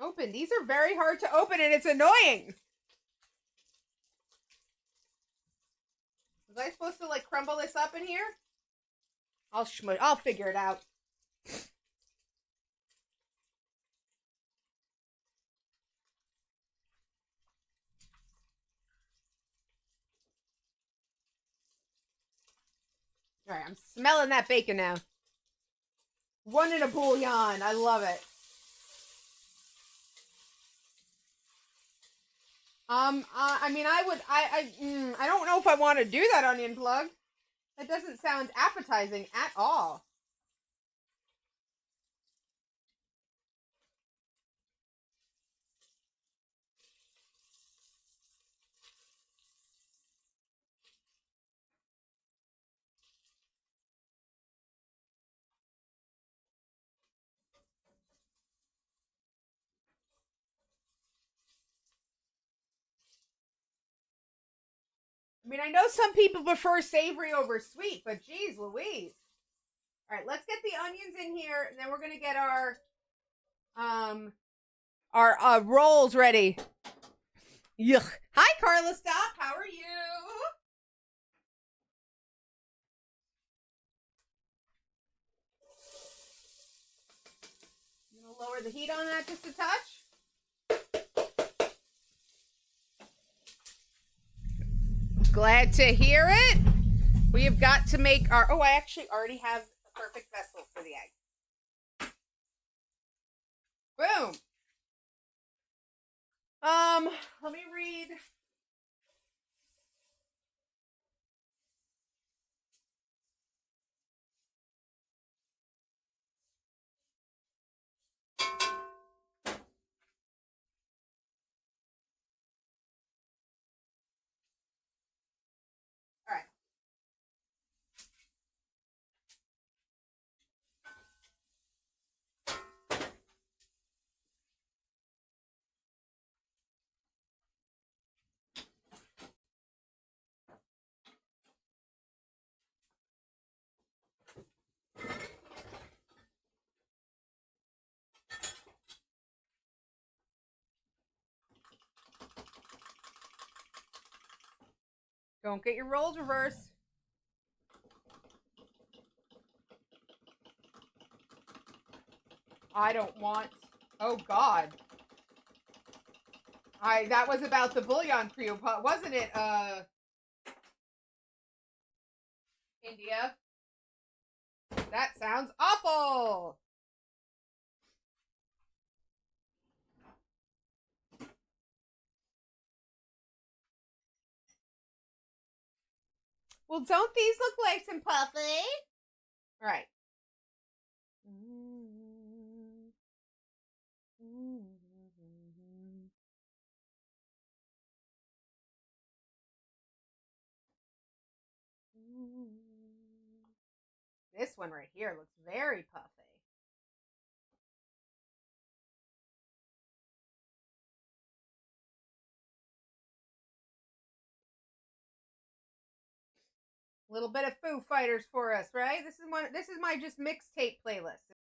S15: Open. These are very hard to open and it's annoying. Was I supposed to like crumble this up in here? I'll figure it out. All right, I'm smelling that bacon now. One in a bouillon. I love it. I mean, I don't know if I want to do that onion plug. That doesn't sound appetizing at all. I mean, I know some people prefer savory over sweet, but geez Louise. All right, let's get the onions in here, and then we're gonna get our rolls ready. Yuck. Hi, Carla. Stop. How are you? I'm gonna lower the heat on that just a touch. Glad to hear it. We have got to make our... Oh, I actually already have a perfect vessel for the egg. Boom. Let me read. All right. Don't get your rolls reversed. I don't want... Oh, God. That was about the bouillon crew, wasn't it, India? That sounds awful! Well, don't these look like some puffy? All right. This one right here looks very puffy. A little bit of Foo Fighters for us, right? This is my just mixtape playlist.